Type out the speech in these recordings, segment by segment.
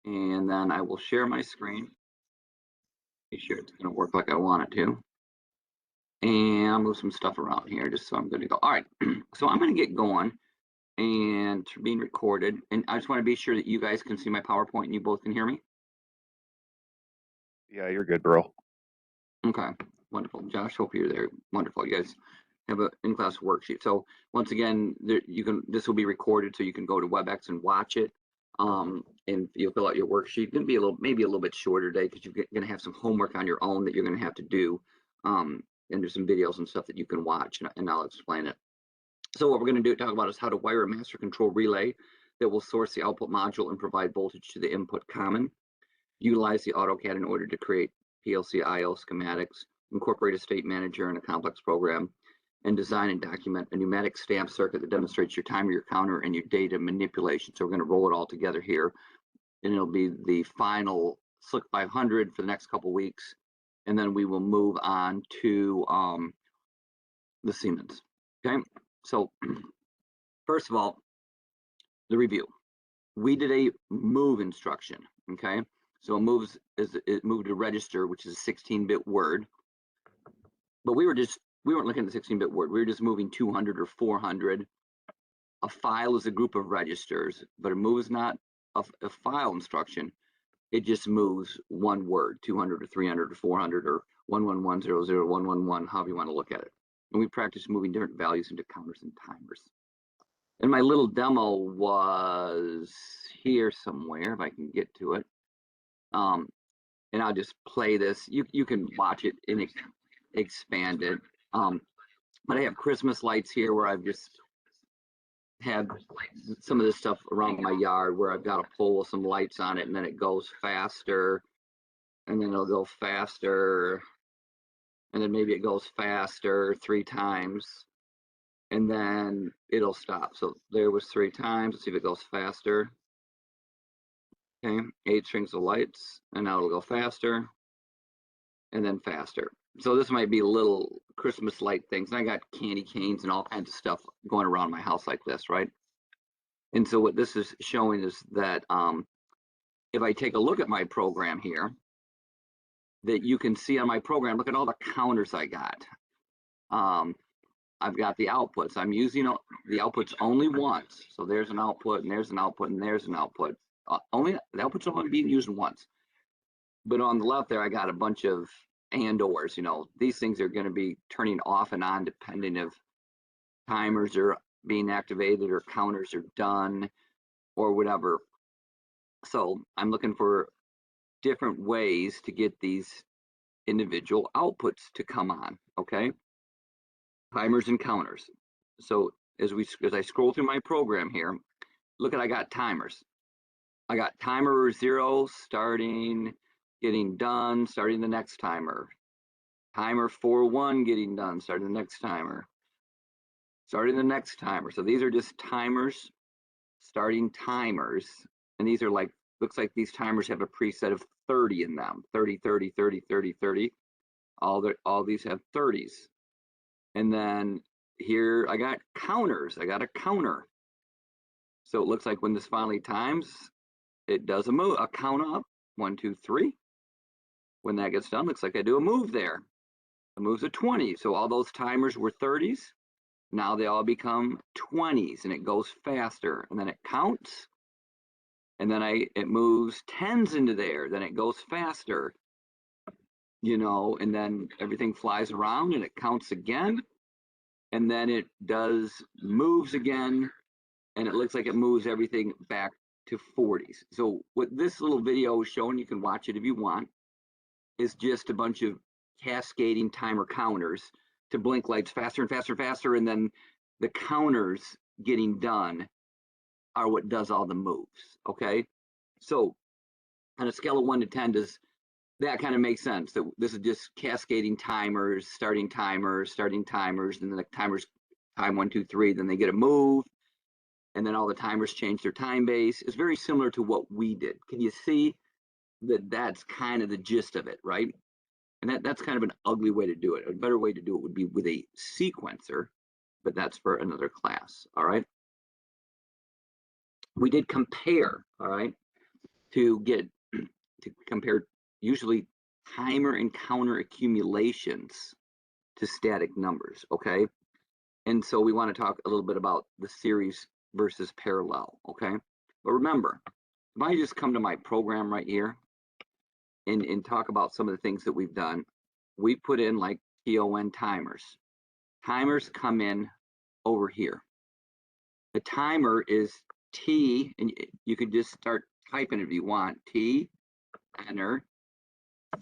And then I will share my screen. Be sure it's going to work like I want it to. And I'll move some stuff around here just so I'm good to go. All right, so I'm going to get going and being recorded. And I just want to be sure that you guys can see my PowerPoint and you both can hear me. Yeah, you're good, bro. Okay, wonderful. Josh, hope you're there. Wonderful. You guys have an in-class worksheet. So once again, this will be recorded so you can go to WebEx and watch it. And you'll fill out your worksheet. It's gonna be maybe a little bit shorter today because you're gonna have some homework on your own that you're gonna have to do. And there's some videos and stuff that you can watch, and I'll explain it. So what we're gonna talk about is how to wire a master control relay that will source the output module and provide voltage to the input common. Utilize the AutoCAD in order to create PLC I/O schematics, incorporate a state manager and a complex program, and design and document a pneumatic stamp circuit that demonstrates your timer, your counter, and your data manipulation. So we're going to roll it all together here, and it'll be the final SLC 500 for the next couple weeks, and then we will move on to the Siemens. Okay, so first of all, the review. We did a move instruction. Okay, so it moved to register, which is a 16-bit word, but we weren't looking at the 16-bit word. We were just moving 200 or 400. A file is a group of registers, but a move is not a file instruction. It just moves one word, 200 or 300 or 400 or 11100 111, however you want to look at it. And we practiced moving different values into counters and timers. And my little demo was here somewhere, if I can get to it. And I'll just play this. You can watch it and expand it. But I have Christmas lights here where I've just had some of this stuff around my yard where I've got a pole with some lights on it, and then it goes faster, and then it'll go faster, and then maybe it goes faster 3 times, and then it'll stop. So there was 3 times. Let's see if it goes faster. Okay, 8 strings of lights, and now it'll go faster, and then faster. So this might be little Christmas light things. And I got candy canes and all kinds of stuff going around my house like this, right? And so what this is showing is that if I take a look at my program here, that you can see on my program, look at all the counters I got. I've got the outputs. I'm using the outputs only once. So there's an output, and there's an output, and there's an output. The outputs are only being used once. But on the left there, I got a bunch of and/ors. These things are going to be turning off and on depending if timers are being activated or counters are done or whatever. So I'm looking for different ways to get these individual outputs to come on. Okay, timers and counters. So as I scroll through my program here, look at, I got timers. I got timer 0 starting, getting done, starting the next timer. Timer 4-1 getting done, starting the next timer. Starting the next timer. So these are just timers, starting timers. And these are like, looks like these timers have a preset of 30 in them. 30, 30, 30, 30, 30. All these have 30s. And then here I got counters. I got a counter. So it looks like when this finally times, it does a count up. 1, 2, 3. When that gets done, looks like I do a move there. The move's a 20. So all those timers were 30s. Now they all become 20s, and it goes faster. And then it counts. And then it moves 10s into there. Then it goes faster. And then everything flies around and it counts again. And then it moves again. And it looks like it moves everything back to 40s. So what this little video is showing, you can watch it if you want, is just a bunch of cascading timer counters to blink lights faster and faster and faster, and then the counters getting done are what does all the moves. Okay, so on a scale of 1 to 10, does that kind of make sense? That this is just cascading timers, starting timers, and then the timers time 1, 2, 3, then they get a move, and then all the timers change their time base. It's very similar to what we did. Can you see that that's kind of the gist of it, right? And that's kind of an ugly way to do it. A better way to do it would be with a sequencer, but that's for another class, all right? We did compare, all right? to compare usually timer and counter accumulations to static numbers, okay? And so we want to talk a little bit about the series versus parallel, okay? But remember, if I just come to my program right here and talk about some of the things that we've done, we put in like TON timers. Timers come in over here. The timer is T, and you could just start typing if you want. T, enter,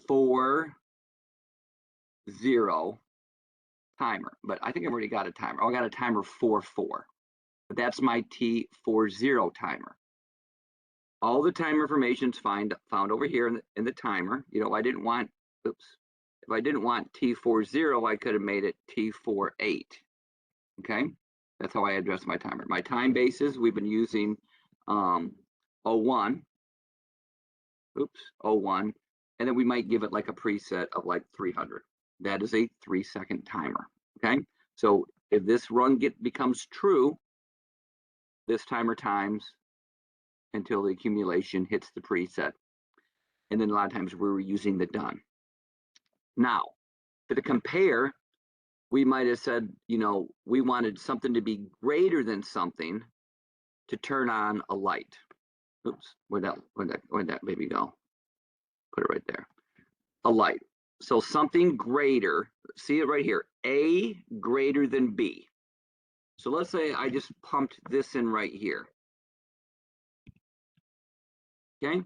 40 timer. But I think I've already got a timer. Oh, I got a timer 44. But that's my T40 timer. All the time information's found over here in the timer. You know, I didn't want, oops. If I didn't want T40, I could have made it T48. Okay, that's how I address my timer. My time bases, we've been using 01, oops, 01, and then we might give it like a preset of like 300. That is a 3-second timer. Okay, so if this run becomes true, this timer times until the accumulation hits the preset. And then a lot of times we're using the done. Now, for the compare, we might have said, you know, we wanted something to be greater than something to turn on a light. Oops, where'd that baby go? Put it right there. A light. So something greater, see it right here, A greater than B. So let's say I just pumped this in right here. Okay.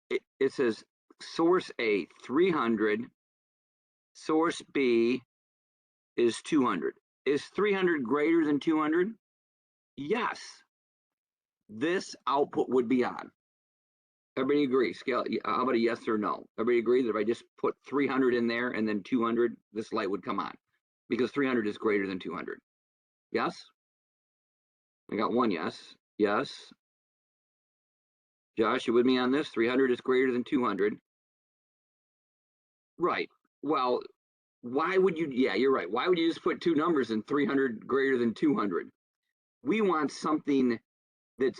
It says source A 300, source B is 200. Is 300 greater than 200? Yes. This output would be on. Everybody agree? Scale. How about a yes or no? Everybody agree that if I just put 300 in there and then 200, this light would come on because 300 is greater than 200. Yes? I got one yes. Yes. Josh, you with me on this? 300 is greater than 200. Right. Well, why would you? Yeah, you're right. Why would you just put two numbers in 300 greater than 200? We want something that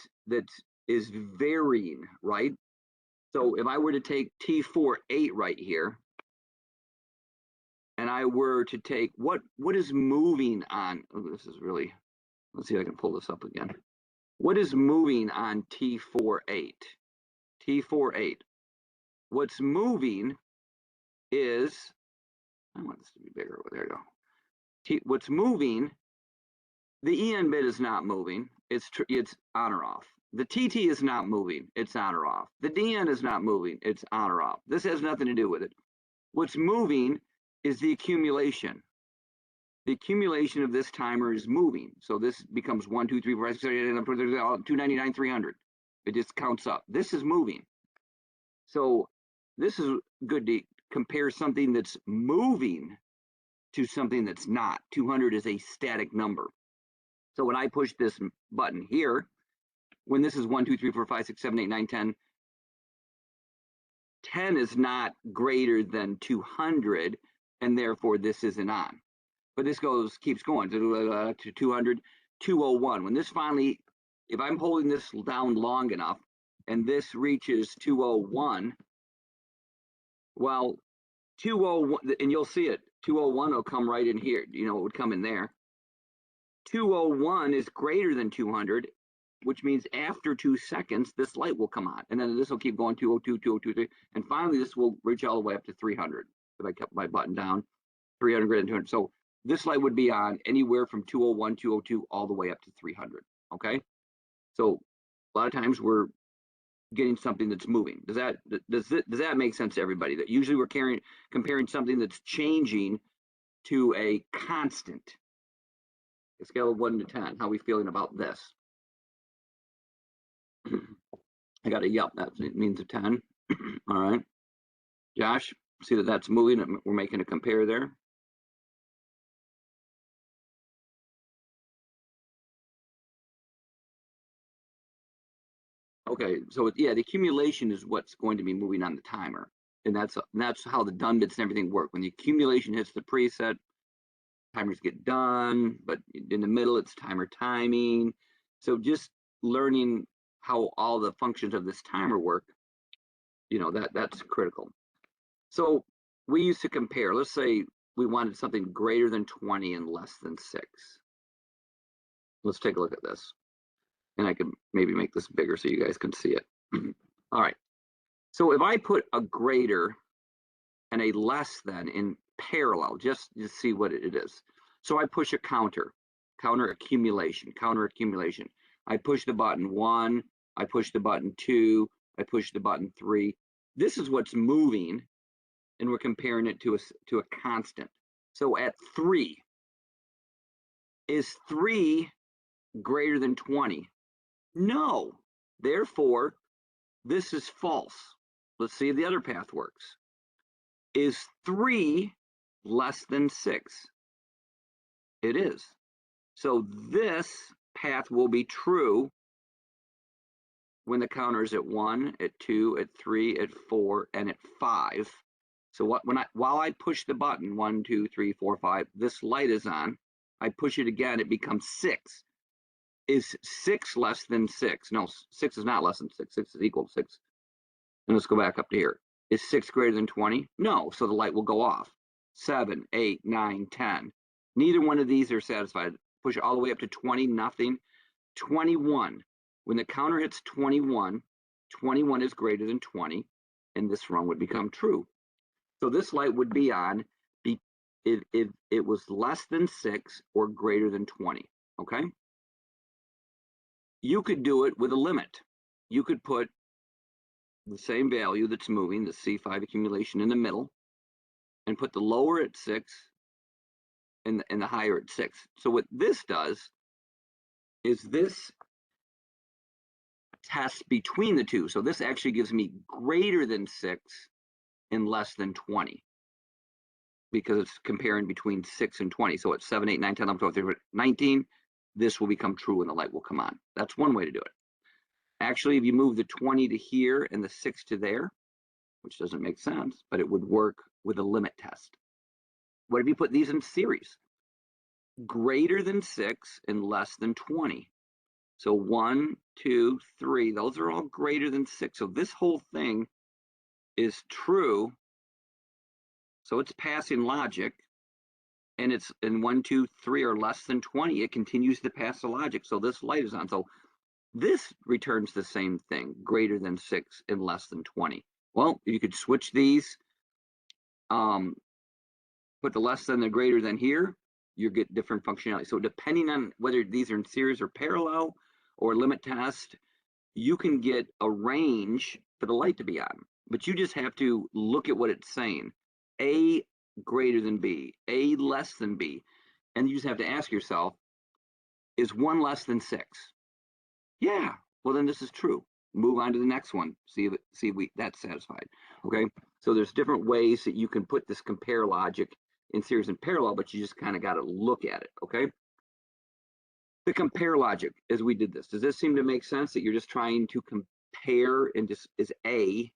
is varying, right? So if I were to take T48 right here, and I were to take what is moving on? Oh, this is really. Let's see if I can pull this up again. What is moving on T48? T48. What's moving is, I want this to be bigger. There you go. What's moving, the EN bit is not moving. It's on or off. The TT is not moving. It's on or off. The DN is not moving. It's on or off. This has nothing to do with it. What's moving is the accumulation. The accumulation of this timer is moving. So this becomes 1, 2, 3, 4, 5, 6, 7, 8, 9, 10, 299, 300. It just counts up. This is moving. So this is good to compare something that's moving to something that's not. 200 is a static number. So when I push this button here, when this is 1, 2, 3, 4, 5, 6, 7, 8, 9, 10, 10 is not greater than 200, and therefore this isn't on. But this keeps going to 200, 201. When this finally, if I'm holding this down long enough and this reaches 201, well, 201, and you'll see it, 201 will come right in here. You know, it would come in there. 201 is greater than 200, which means after 2 seconds, this light will come on. And then this will keep going 202, 202, 202, and finally this will reach all the way up to 300. If I kept my button down, 300 greater than 200. So this light would be on anywhere from 201, 202, all the way up to 300, okay? So a lot of times we're getting something that's moving. Does that make sense to everybody? That usually we're comparing something that's changing to a constant. A scale of 1 to 10, how are we feeling about this? I got a yep, that means a 10. All right. Josh, see that that's moving, we're making a compare there. Okay, so yeah, the accumulation is what's going to be moving on the timer. And that's how the done bits and everything work. When the accumulation hits the preset, timers get done, but in the middle it's timer timing. So just learning how all the functions of this timer work, you know, that's critical. So we used to compare, let's say we wanted something greater than 20 and less than 6. Let's take a look at this. And I can maybe make this bigger so you guys can see it. All right. So if I put a greater and a less than in parallel, just to see what it is. So I push a counter accumulation. I push the button 1, I push the button 2, I push the button 3. This is what's moving, and we're comparing it to a constant. So at 3, is 3 greater than 20? No. Therefore, this is false. Let's see if the other path works. Is 3 less than 6? It is. So this path will be true when the counter is at 1, at 2, at 3, at 4, and at 5. So while I push the button 1, 2, 3, 4, 5, this light is on. I push it again, it becomes 6. Is 6 less than 6? No, 6 is not less than 6. 6 is equal to 6. And let's go back up to here. Is 6 greater than 20? No, so the light will go off. 7, 8, 9, 10. Neither one of these are satisfied. Push it all the way up to 20, nothing. 21. When the counter hits 21, 21 is greater than 20, and this run would become true. So this light would be on if it was less than 6 or greater than 20, okay? You could do it with a limit. You could put the same value that's moving, the C5 accumulation, in the middle, and put the lower at 6 and the higher at 6. So what this does is this tests between the two. So this actually gives me greater than 6 and less than 20, because it's comparing between 6 and 20. So at 7, 8, 9, 10, 11, 12, 13, 19, this will become true and the light will come on. That's one way to do it. Actually, if you move the 20 to here and the 6 to there, which doesn't make sense, but it would work with a limit test. What if you put these in series? Greater than 6 and less than 20. So 1, 2, 3, those are all greater than 6. So this whole thing is true. So it's passing logic, and it's in 1, 2, 3 or less than 20, it continues to pass the logic. So this light is on. So this returns the same thing, greater than 6 and less than 20. Well, you could switch these, put the less than the greater than here, you get different functionality. So depending on whether these are in series or parallel or limit test, you can get a range for the light to be on. But you just have to look at what it's saying. A greater than B, A less than B. And you just have to ask yourself, is 1 less than 6? Yeah, well then this is true. Move on to the next one, see if that's satisfied, okay? So there's different ways that you can put this compare logic in series and parallel, but you just kind of got to look at it, okay? The compare logic, as we did this, does this seem to make sense, that you're just trying to compare, and just, is A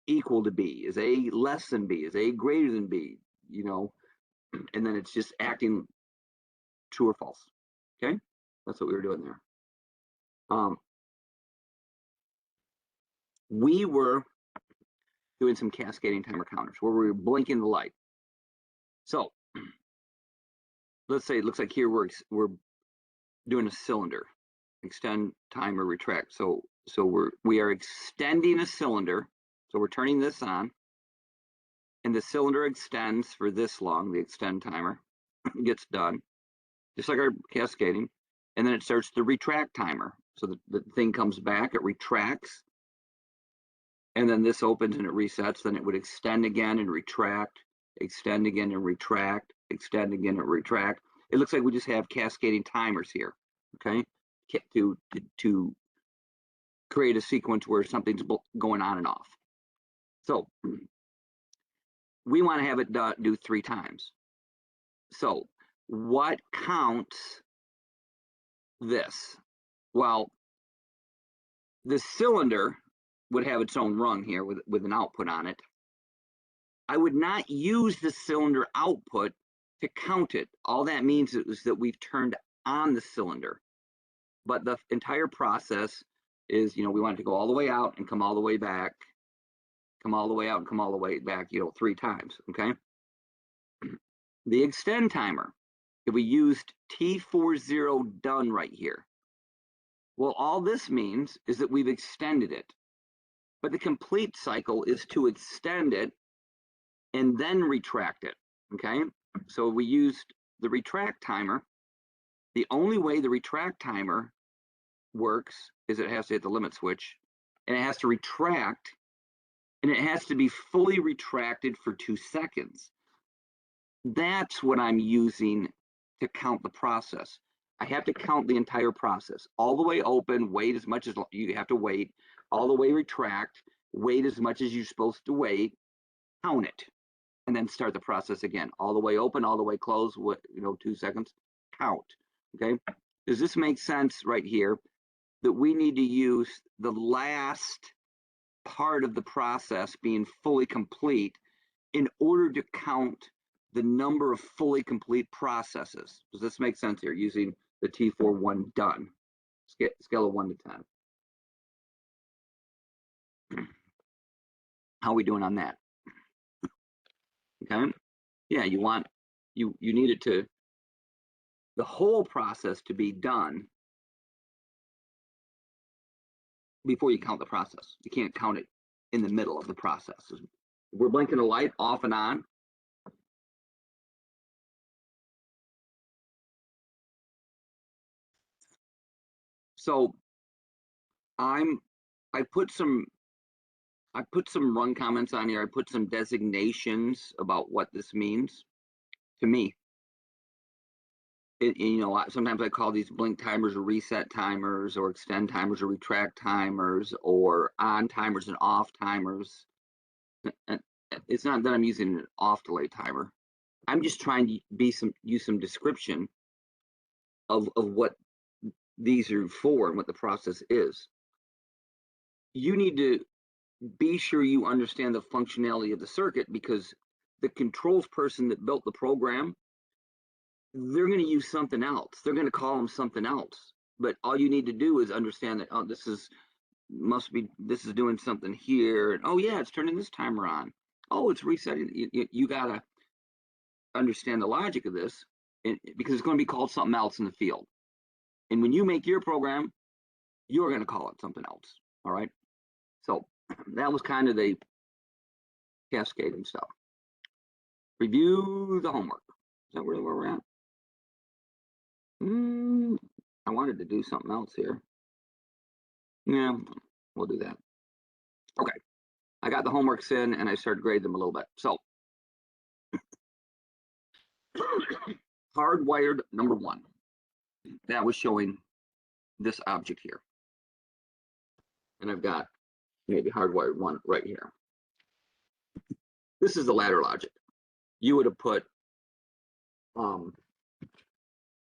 equal to B? Is A less than B? Is A greater than B? You know, and then it's just acting true or false, okay? That's what we were doing there. We were doing some cascading timer counters where we were blinking the light. So let's say it looks like here we're doing a cylinder, extend, timer, retract. So we are extending a cylinder. So we're turning this on, and the cylinder extends for this long. The extend timer gets done, just like our cascading, and then it starts the retract timer. So the thing comes back, it retracts, and then this opens and it resets. Then it would extend again and retract, extend again and retract, extend again and retract. It looks like we just have cascading timers here, okay, to create a sequence where something's going on and off. So we want to have it do 3 times. So what counts this? Well, the cylinder would have its own rung here with an output on it. I would not use the cylinder output to count it. All that means is that we've turned on the cylinder. But the entire process is, you know, we want it to go all the way out and come all the way back, come all the way out and come all the way back, you know, 3 times, okay? The extend timer, if we used T40 done right here, well, all this means is that we've extended it. But the complete cycle is to extend it and then retract it, okay? So we used the retract timer. The only way the retract timer works is it has to hit the limit switch, and it has to retract, and it has to be fully retracted for 2 seconds. That's what I'm using to count the process. I have to count the entire process, all the way open, wait as much as you have to wait, all the way retract, wait as much as you're supposed to wait, count it, and then start the process again. All the way open, all the way close, you know, 2 seconds, count, okay? Does this make sense right here? That we need to use the last part of the process being fully complete in order to count the number of fully complete processes. Does this make sense here, using the T41 done? Scale of 1 to 10. How are we doing on that? Okay. Yeah, you need it to, the whole process to be done before you count the process. You can't count it in the middle of the process. We're blinking a light off and on. So I put some run comments on here. I put some designations about what this means to me. You know, sometimes I call these blink timers or reset timers, or extend timers or retract timers, or on timers and off timers. And it's not that I'm using an off delay timer. I'm just trying to use some description of what these are for and what the process is. You need to be sure you understand the functionality of the circuit, because the controls person that built the program, they're going to use something else. They're going to call them something else. But all you need to do is understand that, oh, this is doing something here. And oh yeah, it's turning this timer on. Oh, it's resetting. You got to understand the logic of this, because it's going to be called something else in the field. And when you make your program, you're going to call it something else. All right. So that was kind of the cascading stuff. Review the homework. Is that really where we're at? I wanted to do something else here. Yeah, we'll do that. Okay. I got the homeworks in and I started grading them a little bit. So hardwired number 1. That was showing this object here. And I've got maybe hardwired 1 right here. This is the ladder logic. You would have put,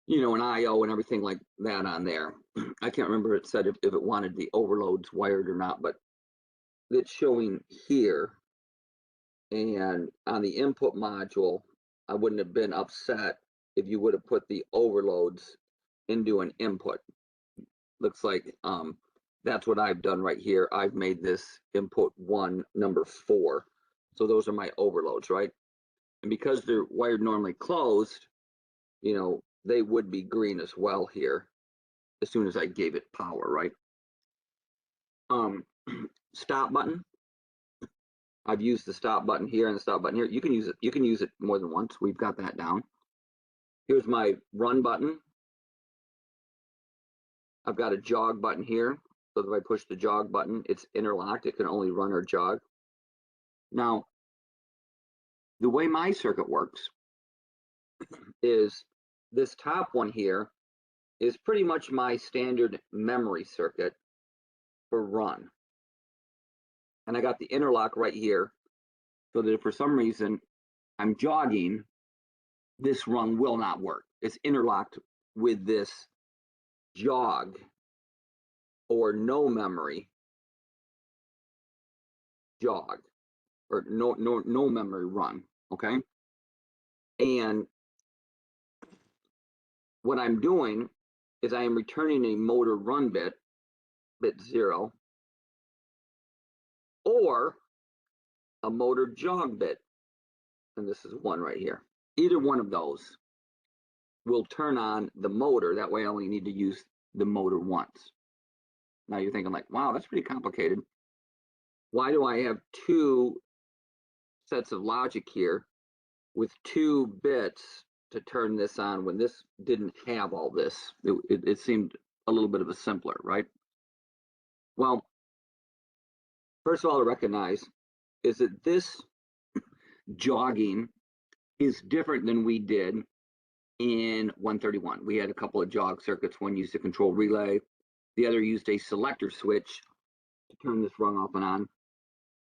you know, an IO and everything like that on there. I can't remember it said if it wanted the overloads wired or not, but it's showing here. And on the input module, I wouldn't have been upset if you would have put the overloads into an input. Looks like that's what I've done right here. I've made this input 1 number 4. So those are my overloads, right? And because they're wired normally closed, you know, they would be green as well here as soon as I gave it power, right? Stop button. I've used the stop button here and the stop button here. You can use it more than once. We've got that down. Here's my run button. I've got a jog button here. So if I push the jog button, it's interlocked. It can only run or jog. Now, the way my circuit works is this top one here is pretty much my standard memory circuit for run. And I got the interlock right here, so that if for some reason I'm jogging, this run will not work. It's interlocked with this jog or no memory jog, or no memory run, okay? And what I'm doing is I am returning a motor run bit bit 0, or a motor jog bit, and this is 1 right here. Either one of those will turn on the motor. That way I only need to use the motor once. Now you're thinking like, wow, that's pretty complicated. Why do I have 2 sets of logic here with 2 bits to turn this on when this didn't have all this? It seemed a little bit of a simpler, right? Well, first of all, to recognize is that this jogging is different than we did in 131. We had a couple of jog circuits. One used a control relay, the other used a selector switch to turn this rung off and on.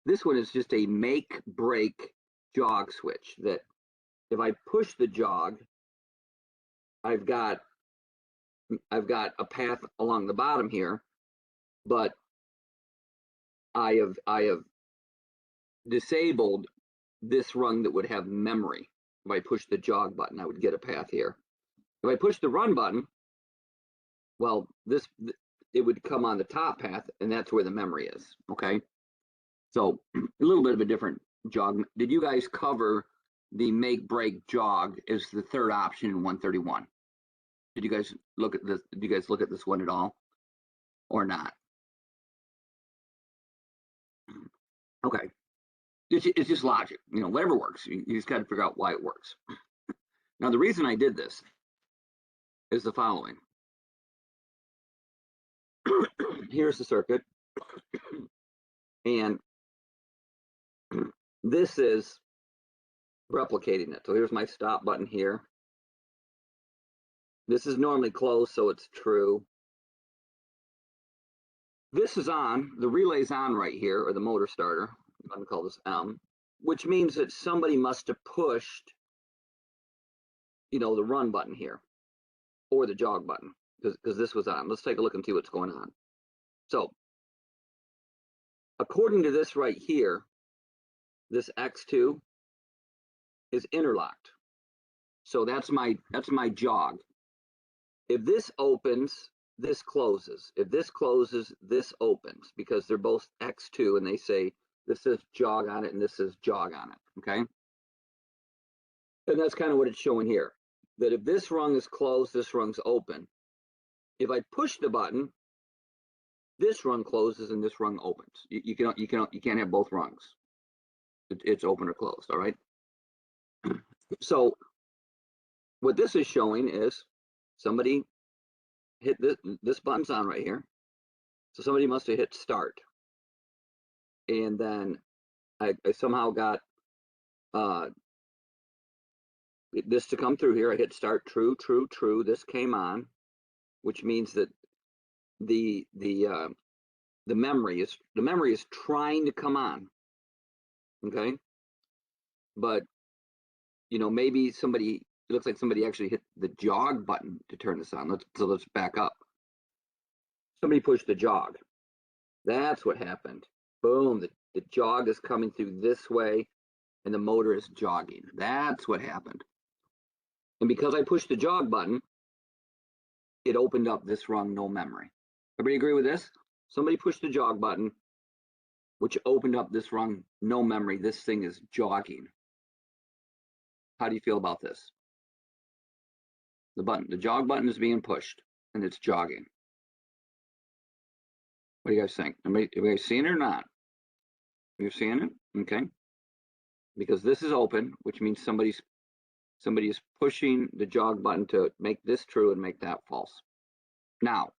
This one is just a make break jog switch that if I push the jog, I've got a path along the bottom here, but I have disabled this rung that would have memory. If I push the jog button, I would get a path here. If I push the run button, well, it would come on the top path, and that's where the memory is. Okay, so a little bit of a different jog. Did you guys cover the make break jog as the third option in 131? Did you guys look at this? Did you guys look at this one at all, or not? Okay, it's just logic. You know, whatever works. You just got to figure out why it works. Now, the reason I did this is the following. Here's the circuit, and this is replicating it. So here's my stop button here. This is normally closed, so it's true. This is on, the relay's on right here, or the motor starter. I'm going to call this M, which means that somebody must have pushed, you know, the run button here, or the jog button, because this was on. Let's take a look and see what's going on. So, according to this right here, this X2 is interlocked. So that's my jog. If this opens, this closes. If this closes, this opens, because they're both X2 and they say this says jog on it and this says jog on it, okay? And that's kind of what it's showing here, that if this rung is closed, this rung's open. If I push the button, this rung closes and this rung opens. You can't have both rungs. It's open or closed, all right? So what this is showing is somebody hit this button's on right here. So somebody must have hit start. And then I somehow got this to come through here. I hit start, true, true, true. This came on, which means that the memory is trying to come on. Okay. But you know, maybe it looks like somebody actually hit the jog button to turn this on. Let's back up. Somebody pushed the jog. That's what happened. Boom, the jog is coming through this way and the motor is jogging. That's what happened. And because I pushed the jog button, it opened up this rung, no memory. Everybody agree with this? Somebody pushed the jog button, which opened up this rung, no memory. This thing is jogging. How do you feel about this? The jog button is being pushed and it's jogging. What do you guys think? Have you guys seen it or not? You're seeing it? Okay. Because this is open, which means somebody is pushing the jog button to make this true and make that false. Now,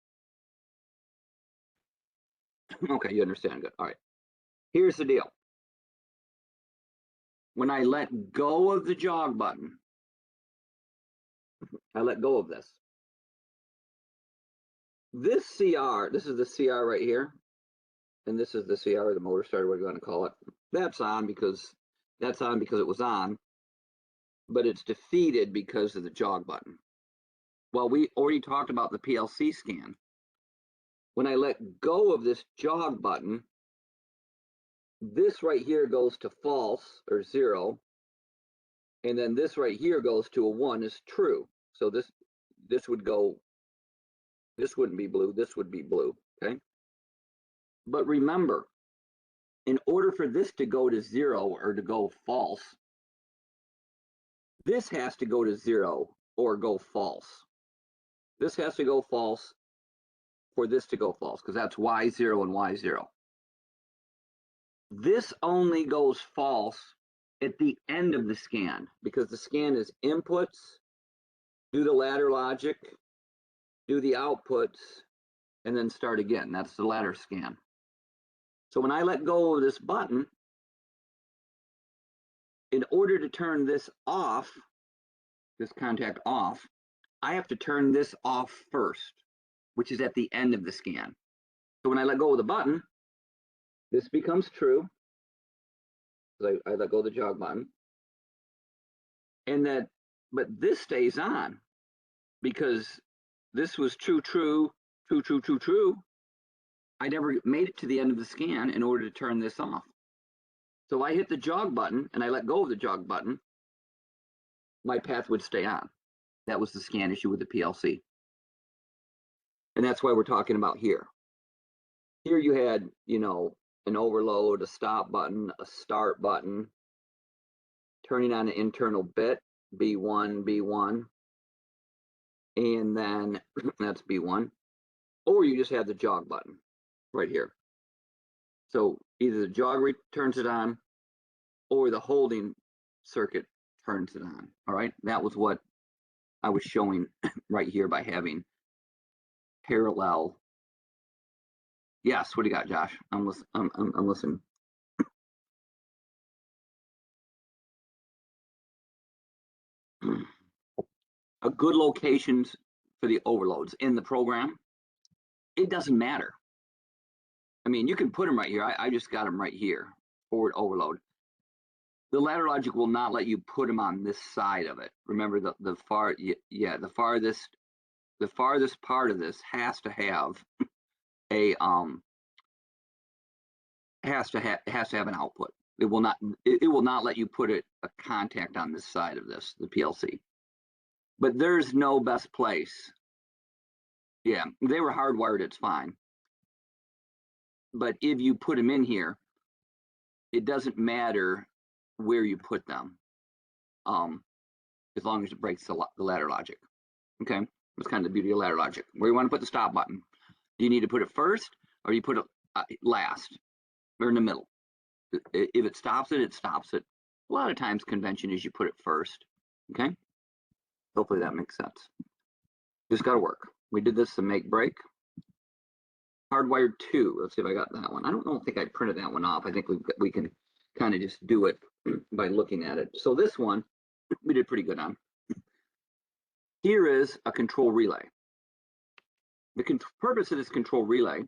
okay, you understand, good. All right. Here's the deal. When I let go of the jog button, I let go of this. This CR, this is the CR right here, and this is the CR, the motor starter, what you want to call it. That's on because it was on, but it's defeated because of the jog button. Well, we already talked about the PLC scan. When I let go of this jog button, this right here goes to false or 0, and then this right here goes to a 1 is true. So this would go, this wouldn't be blue, this would be blue, okay? But remember, in order for this to go to 0 or to go false, this has to go to 0 or go false. This has to go false for this to go false, because that's Y0 and Y0. This only goes false at the end of the scan, because the scan is inputs, do the ladder logic, do the outputs, and then start again. That's the ladder scan. So when I let go of this button, in order to turn this off, this contact off, I have to turn this off first, which is at the end of the scan. So when I let go of the button, this becomes true. I let go of the jog button. And that, but this stays on because this was true, true, true, true, true, true. I never made it to the end of the scan in order to turn this off. So I hit the jog button and I let go of the jog button, my path would stay on. That was the scan issue with the PLC. And that's why we're talking about here. Here you had, you know, an overload, a stop button, a start button, turning on an internal bit, B1, B1, and then that's B1. Or you just have the jog button right here. So either the jog turns it on or the holding circuit turns it on. All right, that was what I was showing right here by having parallel. Yes, what do you got, Josh? I'm listening. A good locations for the overloads in the program, it doesn't matter. I mean, you can put them right here. I just got them right here, forward overload. The ladder logic will not let you put them on this side of it. Remember the farthest part of this has to have a has to have an output. It will not let you put a contact on this side of this, the PLC. But there's no best place. Yeah, they were hardwired, it's fine. But if you put them in here, it doesn't matter where you put them, as long as it breaks the ladder logic. Okay, that's kind of the beauty of ladder logic. Where you want to put the stop button? Do you need to put it first, or do you put it last, or in the middle? If it stops it, it stops it. A lot of times convention is you put it first. Okay, hopefully that makes sense. Just got to work. We did this to make break. Hardwired 2. Let's see if I got that one. I don't think I printed that one off. I think we can kind of just do it by looking at it. So this one we did pretty good on. Here is a control relay. The purpose of this control relay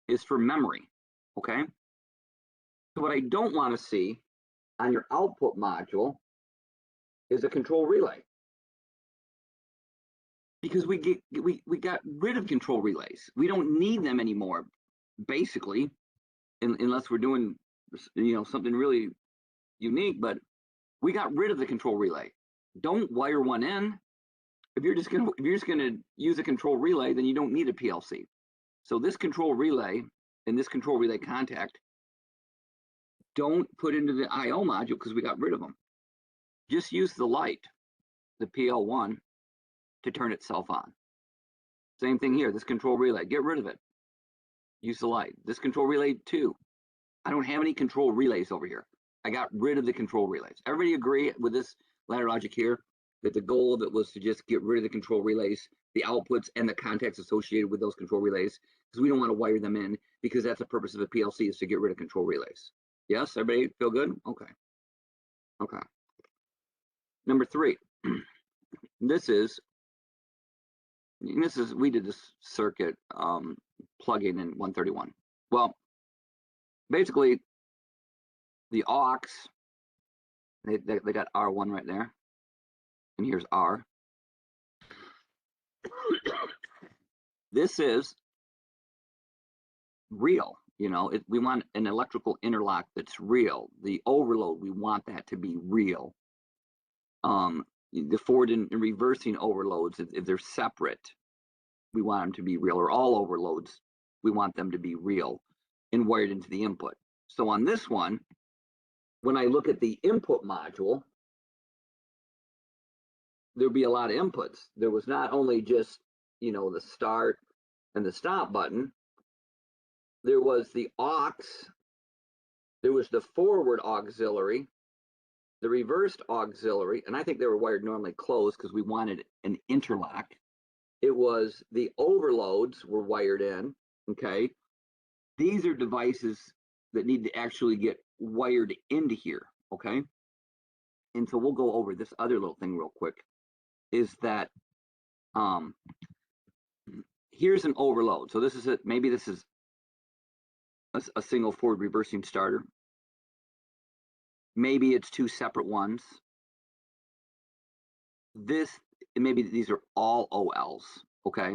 is for memory. Okay. So what I don't want to see on your output module is a control relay, because we got rid of control relays. We don't need them anymore, basically, unless we're doing, you know, something really unique. But we got rid of the control relay. Don't wire one in. If you're just gonna use a control relay, then you don't need a PLC. So this control relay and this control relay contact, don't put into the IO module because we got rid of them. Just use the light, the PL1, to turn itself on. Same thing here, this control relay, get rid of it. Use the light. This control relay 2. I don't have any control relays over here. I got rid of the control relays. Everybody agree with this ladder logic here, that the goal of it was to just get rid of the control relays, the outputs and the contacts associated with those control relays, because we don't want to wire them in, because that's the purpose of a PLC, is to get rid of control relays. Yes, everybody feel good? Okay. Okay. Number 3. We did this circuit plug-in 131. Well, basically the aux, they got R1 right there, and here's R. This is real, you know, we want an electrical interlock that's real. The overload, we want that to be real. The forward and reversing overloads, if they're separate, we want them to be real, or all overloads, we want them to be real. and wired into the input. So on this one, when I look at the input module, there'd be a lot of inputs. There was not only just, the start and the stop button, there was the aux, there was the forward auxiliary, the reversed auxiliary, and I think they were wired normally closed because we wanted an interlock. It was the overloads were wired in, okay? These are devices that need to actually get wired into here, okay? And so we'll go over this other little thing real quick, is that here's an overload. So this is it. Maybe this is a single forward reversing starter. Maybe it's two separate ones. Maybe these are all OLs, okay?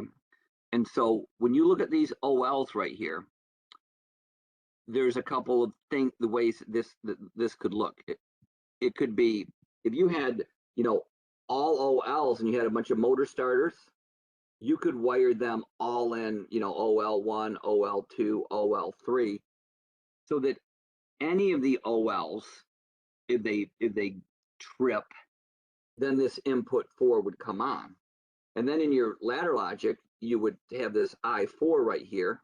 And so when you look at these OLs right here, there's a couple of the ways this could look. It could be, if you had, all OLs and you had a bunch of motor starters, you could wire them all in, OL1, OL2, OL3, so that any of the OLs, if they trip, then this input 4 would come on. And then in your ladder logic, you would have this I4 right here.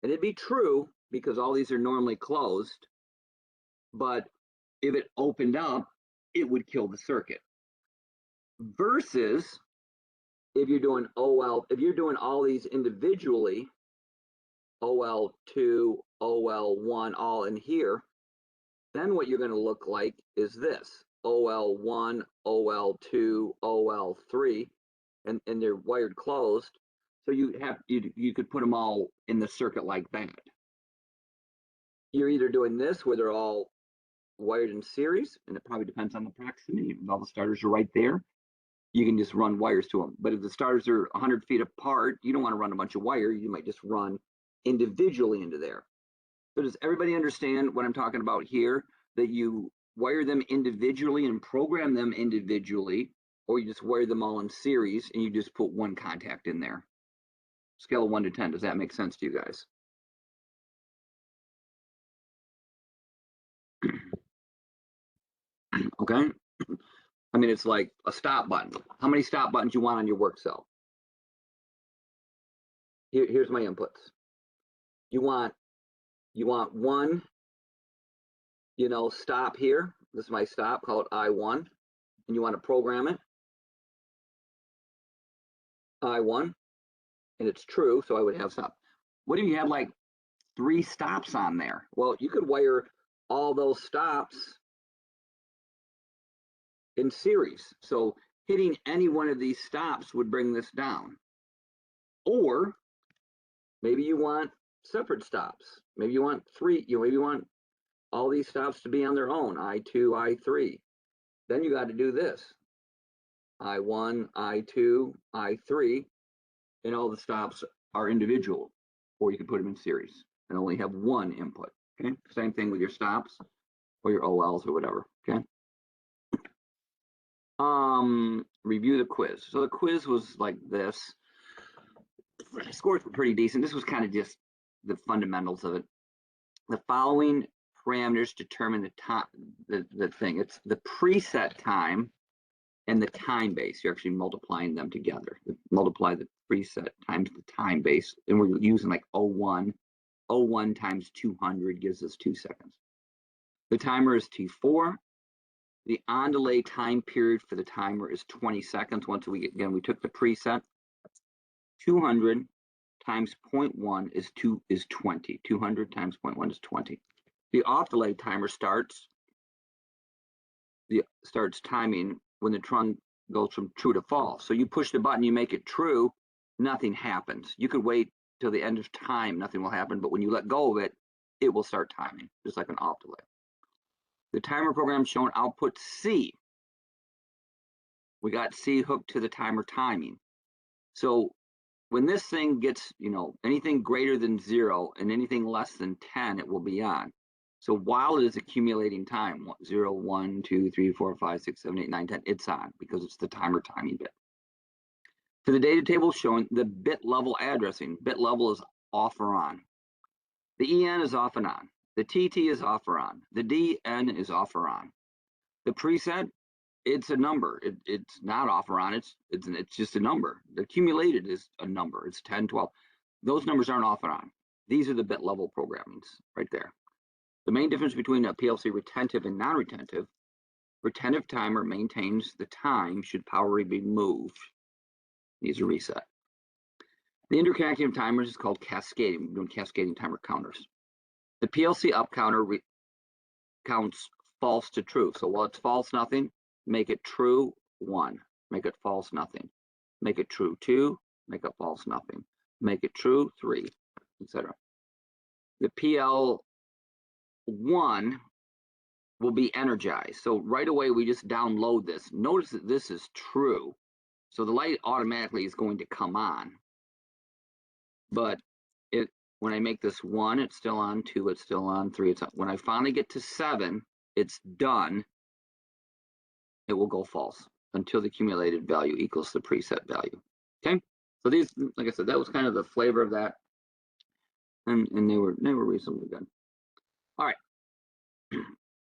And it'd be true because all these are normally closed. But if it opened up, it would kill the circuit. Versus if you're doing if you're doing all these individually, OL2, OL1, all in here, then what you're going to look like is this: OL1, OL2, OL3, and they're wired closed. So you could put them all in the circuit like that. You're either doing this where they're all wired in series, and it probably depends on the proximity. If all the starters are right there, you can just run wires to them. But if the starters are 100 feet apart, you don't want to run a bunch of wire. You might just run individually into there. So does everybody understand what I'm talking about here? That you wire them individually and program them individually, or you just wire them all in series and you just put one contact in there. Scale of 1 to 10, does that make sense to you guys? Okay. I mean, it's like a stop button. How many stop buttons you want on your work cell? Here's my inputs. You want one, stop here. This is my stop, call it I1. And you want to program it. I1, and it's true, so I would have stop. What if you had like 3 stops on there? Well, you could wire all those stops in series. So hitting any one of these stops would bring this down. Or maybe you want separate stops. Maybe you want 3, maybe you want all these stops to be on their own, I2, I3. Then you got to do this: I1, I2, I3, and all the stops are individual, or you can put them in series and only have one input. Okay, same thing with your stops or your OLs or whatever. Okay. Review the quiz. So the quiz was like this. The scores were pretty decent. This was kind of just the fundamentals of it. The following parameters determine the time, the thing. It's the preset time and the time base. You're actually multiplying them together. Multiply the preset times the time base, and we're using like 01. 01 times 200 gives us 2 seconds. The timer is T4. The on delay time period for the timer is 20 seconds. Once we took the preset. 200 times 0.1 is 20. 200 times 0.1 is 20. The off delay timer starts timing when the trunk goes from true to false. So you push the button, you make it true, nothing happens. You could wait till the end of time, nothing will happen, but when you let go of it, it will start timing, just like an off delay. The timer program shown output C. We got C hooked to the timer timing. So when this thing gets, anything greater than 0 and anything less than 10, it will be on. So while it is accumulating time, 0, 1, 2, 3, 4, 5, 6, 7, 8, 9, 10, it's on because it's the timer timing bit. For the data table showing the bit level addressing, bit level is off or on. The EN is off and on. The TT is off or on. The DN is off or on. The preset, it's a number. It's not off or on. It's just a number. The accumulated is a number. It's 10, 12. Those numbers aren't off and on. These are the bit level programmings right there. The main difference between a PLC retentive and non-retentive, retentive timer maintains the time should power be moved. Needs a reset. The interconnecting timers is called cascading. We're doing cascading timer counters. The PLC up counter counts false to true. So while it's false nothing, make it true 1. Make it false nothing. Make it true 2. Make it false nothing. Make it true 3, etc. The PL1 will be energized. So right away we just download this. Notice that this is true. So the light automatically is going to come on. But when I make this 1, it's still on, 2, it's still on, 3, it's on. When I finally get to 7, it's done. It will go false until the accumulated value equals the preset value. Okay, so these, like I said, that was kind of the flavor of that, and they were reasonably good. All right,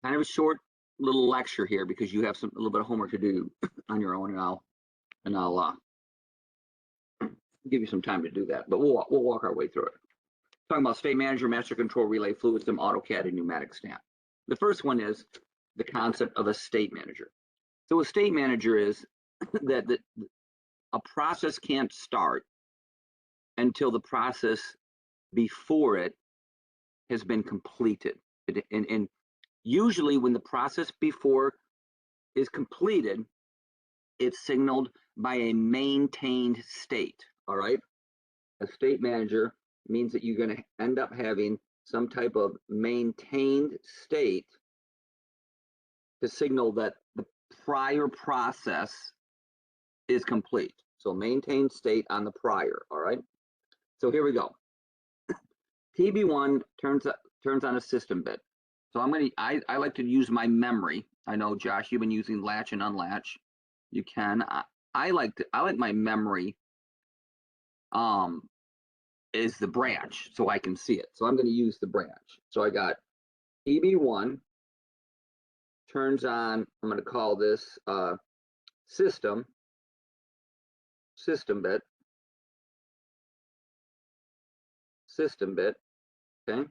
kind of a short little lecture here because you have a little bit of homework to do on your own, and I'll give you some time to do that. But we'll walk our way through it. Talking about state manager, master control relay, fluid system, AutoCAD, and pneumatic stamp. The first one is the concept of a state manager. So a state manager is that a process can't start until the process before it has been completed. And usually when the process before is completed, it's signaled by a maintained state, all right? A state manager means that you're going to end up having some type of maintained state to signal that the prior process is complete. So maintained state on the prior, all right? So here we go. PB1 turns on a system bit. So I like to use my memory. I know, Josh, you've been using latch and unlatch. You can. I like my memory is the branch so I can see it. So I'm going to use the branch. So I got PB1 turns on, I'm going to call this system bit, okay?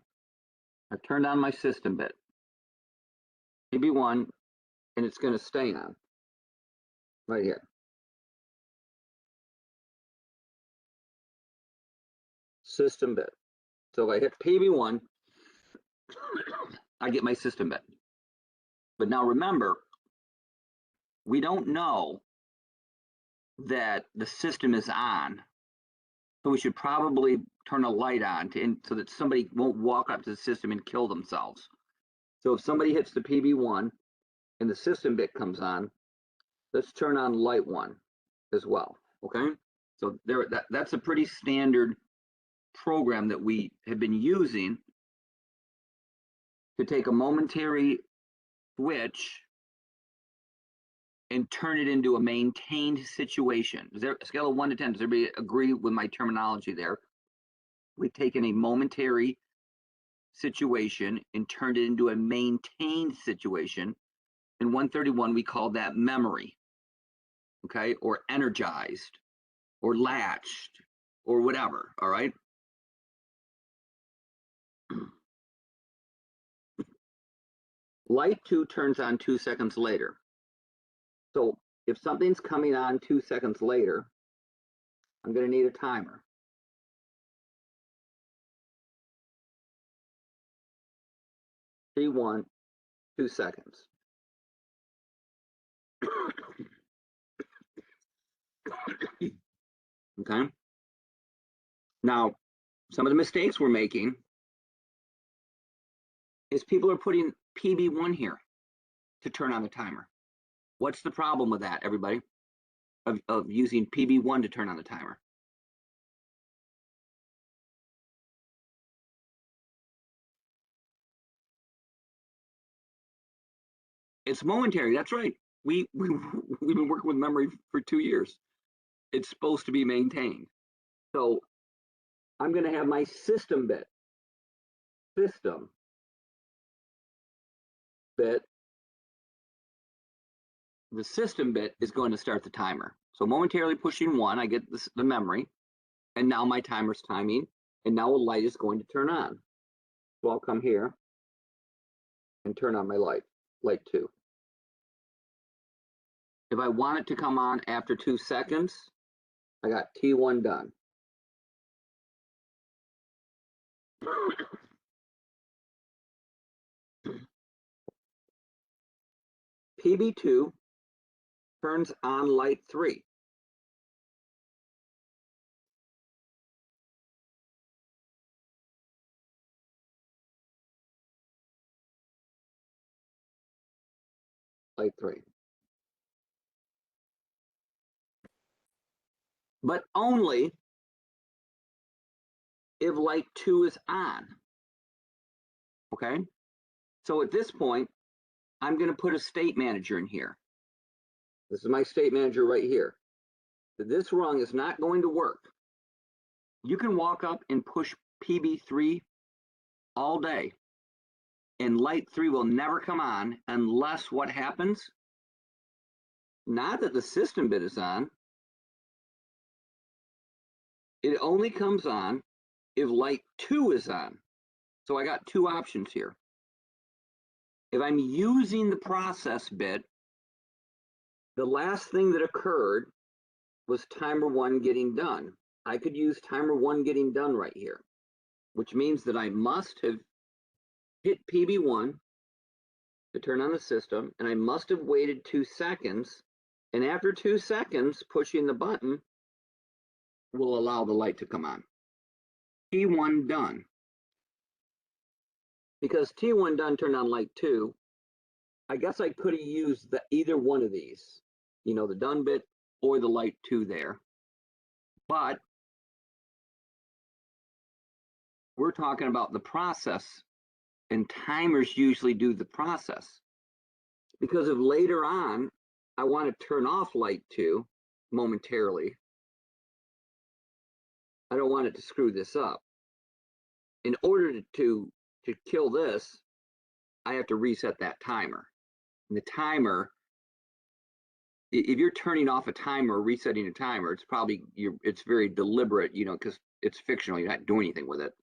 I turned on my system bit, PB1, and it's going to stay on right here. System bit. So if I hit PB1, I get my system bit. But now remember, we don't know that the system is on, so we should probably turn a light on so that somebody won't walk up to the system and kill themselves. So if somebody hits the PB1 and the system bit comes on, let's turn on light 1 as well, okay? So that's a pretty standard program that we have been using to take a momentary switch and turn it into a maintained situation. Is there a scale of 1 to 10? Does everybody agree with my terminology there? We've taken a momentary situation and turned it into a maintained situation. In 131, we call that memory, okay? Or energized, or latched, or whatever, all right? Light 2 turns on 2 seconds later. So if something's coming on 2 seconds later, I'm going to need a timer. T1, 2 seconds. Okay. Now, some of the mistakes we're making is people are putting PB1 here to turn on the timer. What's the problem with that, everybody? Of using PB1 to turn on the timer? It's momentary. That's right. We've been working with memory for 2 years. It's supposed to be maintained. So I'm going to have my system bit. system bit, the system bit is going to start the timer. So momentarily pushing 1, I get the memory, and now my timer's timing, and now a light is going to turn on. So I'll come here and turn on my light 2. If I want it to come on after 2 seconds, I got T1 done. PB2 turns on light 3. Light 3. But only if light 2 is on. Okay? So at this point, I'm going to put a state manager in here. This is my state manager right here. This rung is not going to work. You can walk up and push PB3 all day, and light 3 will never come on unless what happens? Not that the system bit is on. It only comes on if light 2 is on. So I got 2 options here. If I'm using the process bit, the last thing that occurred was timer 1 getting done. I could use timer 1 getting done right here, which means that I must have hit PB1 to turn on the system, and I must have waited 2 seconds, and after 2 seconds, pushing the button will allow the light to come on. T1 done. Because T1 done turned on light 2, I guess I could have used either one of these, you know, the done bit or the light 2 there. But we're talking about the process, and timers usually do the process. Because if later on I want to turn off light 2 momentarily, I don't want it to screw this up. In order to kill this, I have to reset that timer. And the timer, if you're turning off a timer, resetting a timer, it's probably it's very deliberate, you know, because it's fictional. You're not doing anything with it.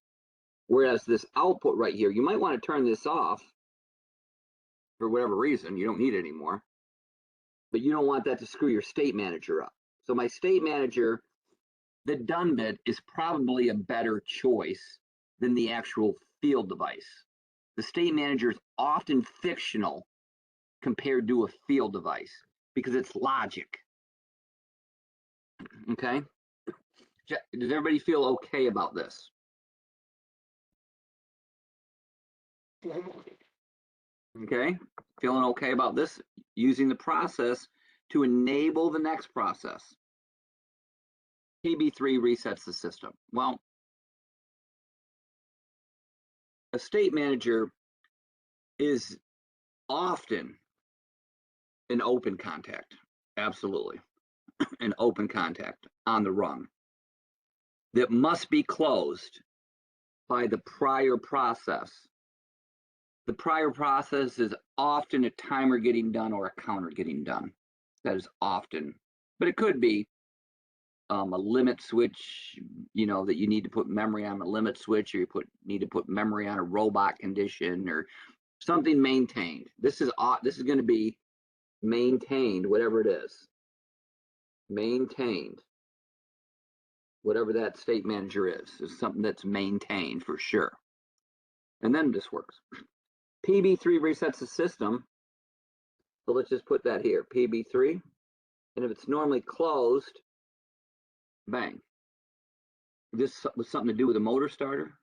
Whereas this output right here, you might want to turn this off for whatever reason. You don't need it anymore, but you don't want that to screw your state manager up. So my state manager, the done bit, is probably a better choice than the actual field device. The state manager is often fictional compared to a field device because it's logic. Okay? Does everybody feel okay about this? Okay? Feeling okay about this? Using the process to enable the next process. PB3 resets the system. Well, a state manager is often an open contact. Absolutely. An open contact on the rung that must be closed by the prior process. The prior process is often a timer getting done or a counter getting done. That is often, but it could be a limit switch, you know, that you need to put memory on a limit switch, or you need to put memory on a robot condition or something maintained. This is going to be maintained, whatever it is. Maintained. Whatever that state manager is something that's maintained for sure. And then this works. PB3 resets the system. So let's just put that here, PB3. And if it's normally closed, bang. This was something to do with a motor starter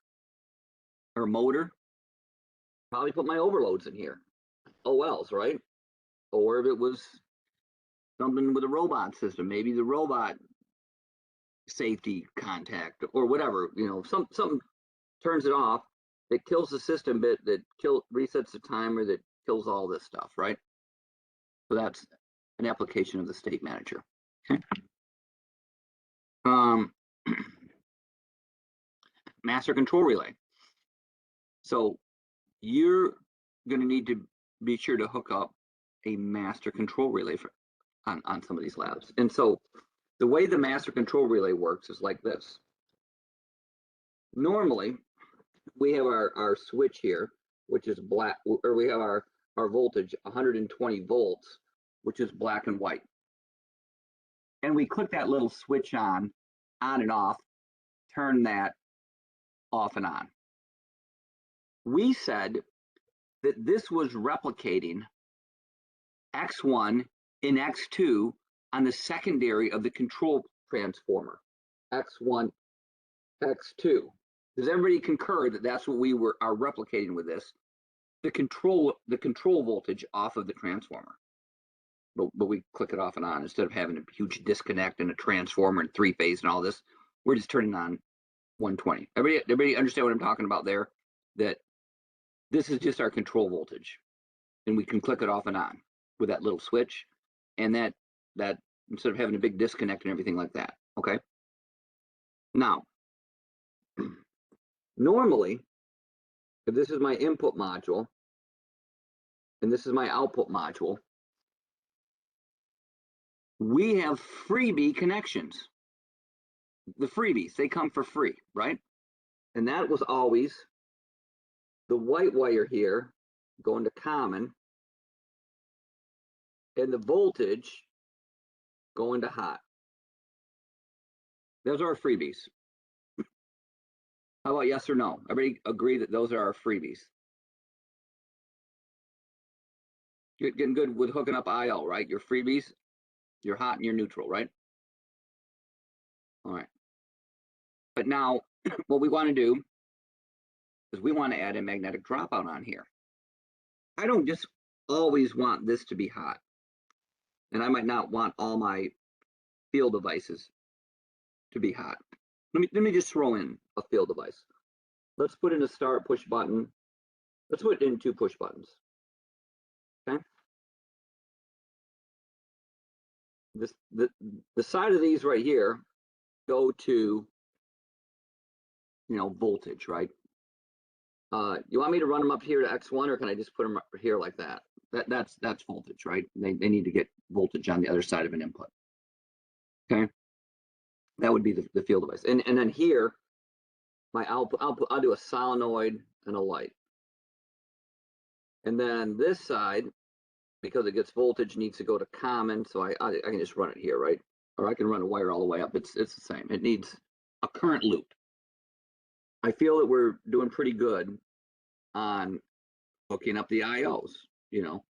or motor. Probably put my overloads in here. OLs, right? Or if it was something with a robot system, maybe the robot safety contact or whatever, you know, something turns it off that kills the system bit, that resets the timer, that kills all this stuff, right? So that's an application of the state manager. Okay. Master control relay. So you're going to need to be sure to hook up a master control relay on some of these labs. And so the way the master control relay works is like this. Normally, we have our switch here, which is black, or we have our voltage, 120 volts, which is black and white. And we click that little switch on and off, turn that off and on. We said that this was replicating X1 in X2 on the secondary of the control transformer, X1, X2. Does everybody concur that that's what we are replicating with this? The control voltage off of the transformer. But we click it off and on instead of having a huge disconnect and a transformer and 3-phase and all this. We're just turning on 120. Everybody understand what I'm talking about there? That this is just our control voltage, and we can click it off and on with that little switch, and that instead of having a big disconnect and everything like that. Okay. Now, normally, if this is my input module and this is my output module, we have freebie connections. The freebies, they come for free, right? And that was always the white wire here going to common and the voltage going to hot. Those are our freebies. How about yes or no? Everybody agree that those are our freebies? You're getting good with hooking up IO, right? Your freebies, you're hot and you're neutral, right? All right. But now what we want to do is we want to add a magnetic dropout on here. I don't just always want this to be hot. And I might not want all my field devices to be hot. Let me just throw in a field device. Let's put in a start push button. Let's put in 2 push buttons. Okay. The side of these right here go to, you know, voltage, right? You want me to run them up here to X1, or can I just put them up here like that? That's voltage, right? They need to get voltage on the other side of an input. Okay, that would be the field device. And then here, my output, I'll do a solenoid and a light. And then this side, because it gets voltage, needs to go to common, so I can just run it here, right? Or I can run a wire all the way up. It's the same. It needs a current loop. I feel that we're doing pretty good on hooking up the IOs, you know.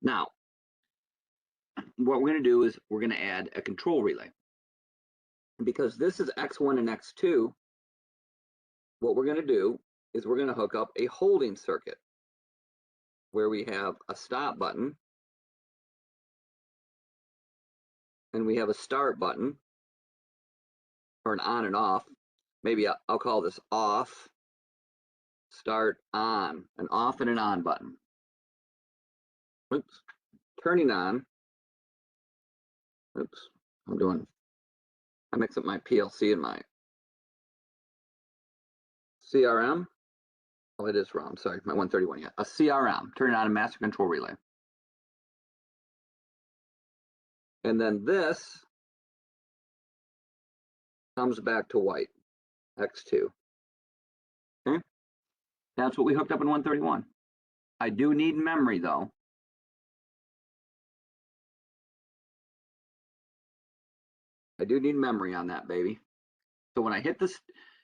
Now, what we're going to do is we're going to add a control relay. Because this is X1 and X2, what we're going to do is we're going to hook up a holding circuit where we have a stop button and we have a start button, or an on and off. Maybe I'll call this off, start, on, an off and an on button. Oops, turning on. Oops, I mix up my PLC and my CRM. Oh, it is wrong. Sorry, my 131. Yeah, a CRM. Turning on a master control relay. And then this comes back to white, X2. Okay, that's what we hooked up in 131. I do need memory though. I do need memory on that baby. So when I hit this,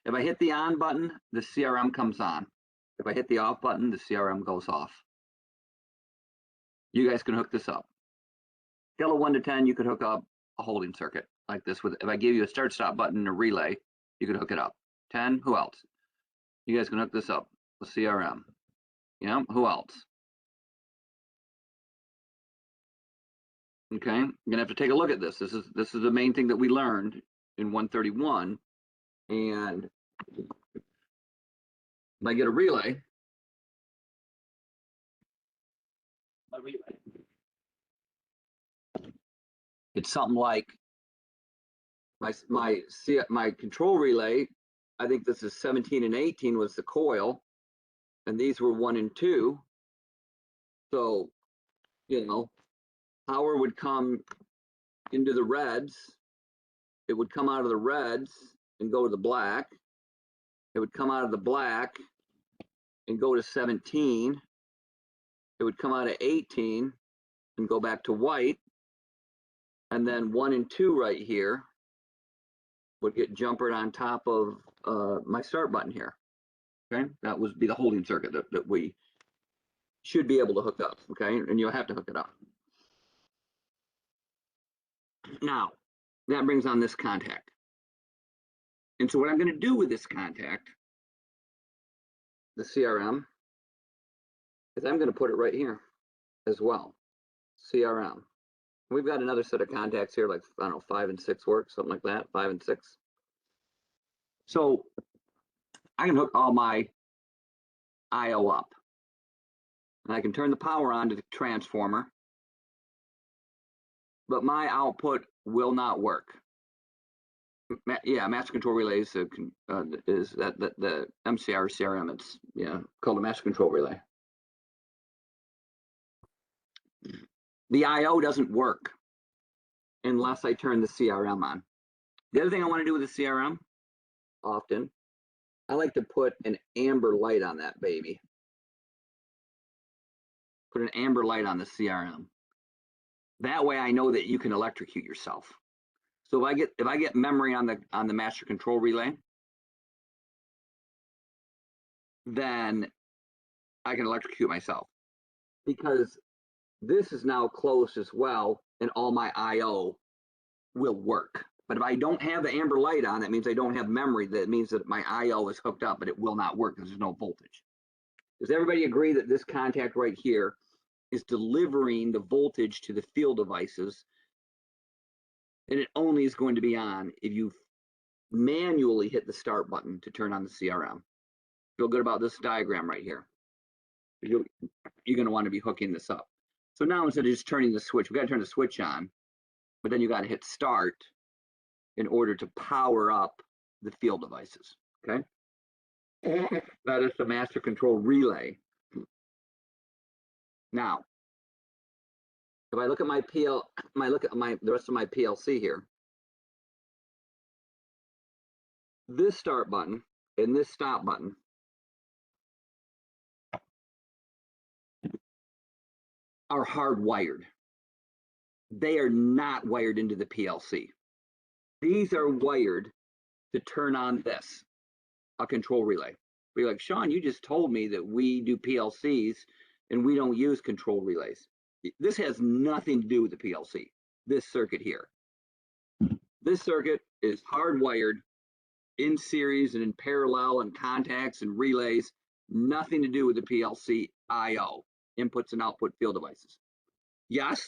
if I hit the on button, the CRM comes on. If I hit the off button, the CRM goes off. You guys can hook this up. Scale of 1 to 10, you could hook up a holding circuit like this with, if I give you a start stop button and a relay, you could hook it up. 10, who else? You guys can hook this up with CRM. You know, who else? Okay, you're gonna have to take a look at this. This is the main thing that we learned in 131. And if I get a relay, it's something like my control relay. I think this is 17 and 18 was the coil, and these were 1 and 2. So, you know, power would come into the reds. It would come out of the reds and go to the black. It would come out of the black and go to 17. It would come out of 18 and go back to white. And then 1 and 2 right here would get jumpered on top of my start button here. Okay, that would be the holding circuit that we should be able to hook up. Okay, and you'll have to hook it up. Now, that brings on this contact. And so what I'm going to do with this contact, the CRM, is I'm going to put it right here as well. CRM. We've got another set of contacts here, like, I don't know, 5 and 6 work, something like that, 5 and 6. So I can hook all my IO up. And I can turn the power on to the transformer, but my output will not work. Yeah, master control relays is the MCR CRM. It's called a master control relay. The IO doesn't work unless I turn the CRM on. The other thing I want to do with the CRM, often, I like to put an amber light on that baby. Put an amber light on the CRM. That way I know that you can electrocute yourself. So if I get memory on the master control relay, then I can electrocute myself, because this is now closed as well, and all my IO will work. But if I don't have the amber light on, that means I don't have memory. That means that my IO is hooked up, but it will not work because there's no voltage. Does everybody agree that this contact right here is delivering the voltage to the field devices, and it only is going to be on if you manually hit the start button to turn on the CRM? Feel good about this diagram right here. You're going to want to be hooking this up. So now, instead of just turning the switch, we got to turn the switch on, but then you got to hit start in order to power up the field devices. Okay, that is the master control relay. Now, if I look at the rest of my PLC here, this start button and this stop button are hardwired. They are not wired into the PLC. These are wired to turn on this, a control relay. But you're like, Sean, you just told me that we do PLCs and we don't use control relays. This has nothing to do with the PLC, this circuit here. This circuit is hardwired in series and in parallel, and contacts and relays, nothing to do with the PLC IO, inputs and output field devices. Yes.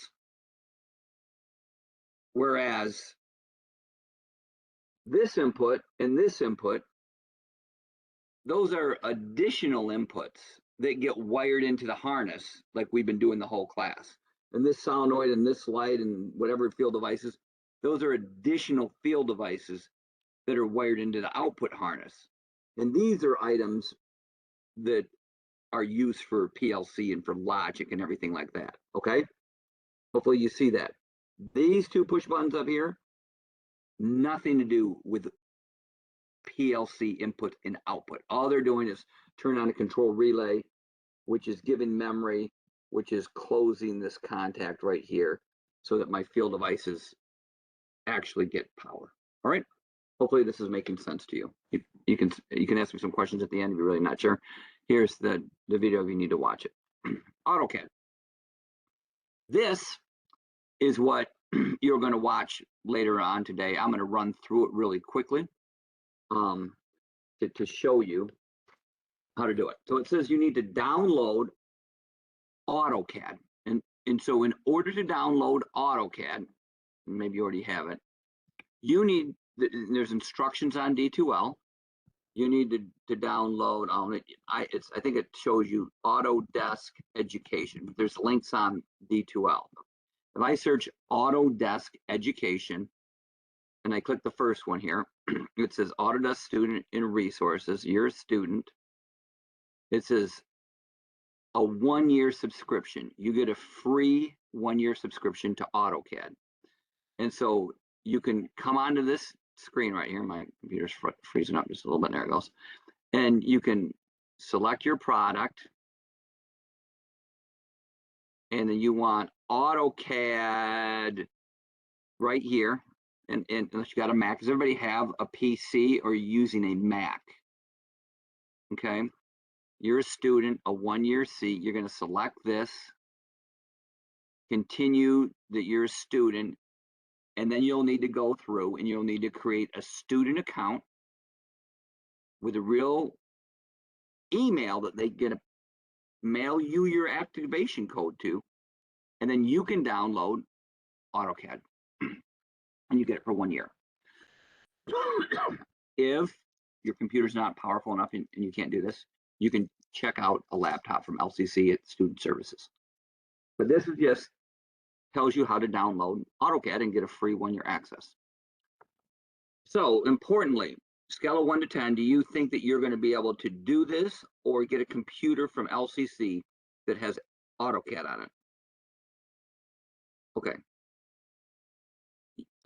Whereas this input and this input, those are additional inputs that get wired into the harness, like we've been doing the whole class. And this solenoid and this light and whatever field devices, those are additional field devices that are wired into the output harness. And these are items that are used for PLC and for logic and everything like that. Okay, hopefully you see that. These two push buttons up here, nothing to do with PLC input and output. All they're doing is turn on a control relay, which is giving memory, which is closing this contact right here so that my field devices actually get power. All right, hopefully this is making sense to you. You can ask me some questions at the end if you're really not sure. Here's the video if you need to watch it. AutoCAD. This is what you're going to watch later on today. I'm going to run through it really quickly to show you how to do it. So it says you need to download AutoCAD. And so in order to download AutoCAD, maybe you already have it, you need, there's instructions on D2L. You need to download, I think it shows you Autodesk Education, but there's links on D2L. If I search Autodesk Education and I click the first one here, it says Autodesk Student in Resources, you're a student. It says a 1-year subscription. You get a free 1-year subscription to AutoCAD. And so you can come onto this screen right here. My computer's freezing up just a little bit. There it goes. And you can select your product. And then you want AutoCAD right here. And unless you got a Mac, does everybody have a PC or using a Mac? Okay. You're a student, a 1-year seat. You're going to select this, continue that you're a student, and then you'll need to go through and you'll need to create a student account with a real email that they get to mail you your activation code to, and then you can download AutoCAD and you get it for 1 year. If your computer's not powerful enough and you can't do this, you can check out a laptop from LCC at Student Services. But this is just tells you how to download AutoCAD and get a free 1-year access. So importantly, scale of 1 to 10, do you think that you're going to be able to do this or get a computer from LCC that has AutoCAD on it? Okay.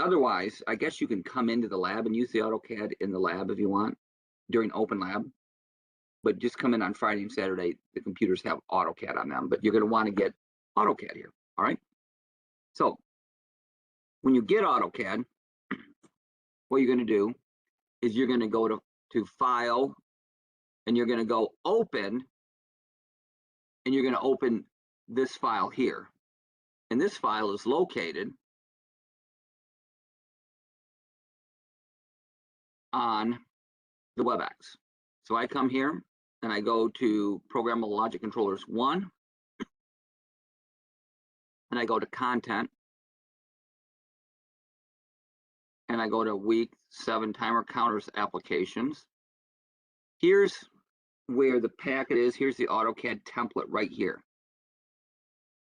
Otherwise, I guess you can come into the lab and use the AutoCAD in the lab if you want during open lab. But just come in on Friday and Saturday, the computers have AutoCAD on them, but you're going to want to get AutoCAD here, all right? So when you get AutoCAD, what you're going to do is you're going to go to File, and you're going to go Open, and you're going to open this file here. And this file is located on the WebEx. So I come here and I go to Programmable Logic Controllers 1, and I go to Content, and I go to Week 7 Timer Counters Applications. Here's where the packet is. Here's the AutoCAD template right here.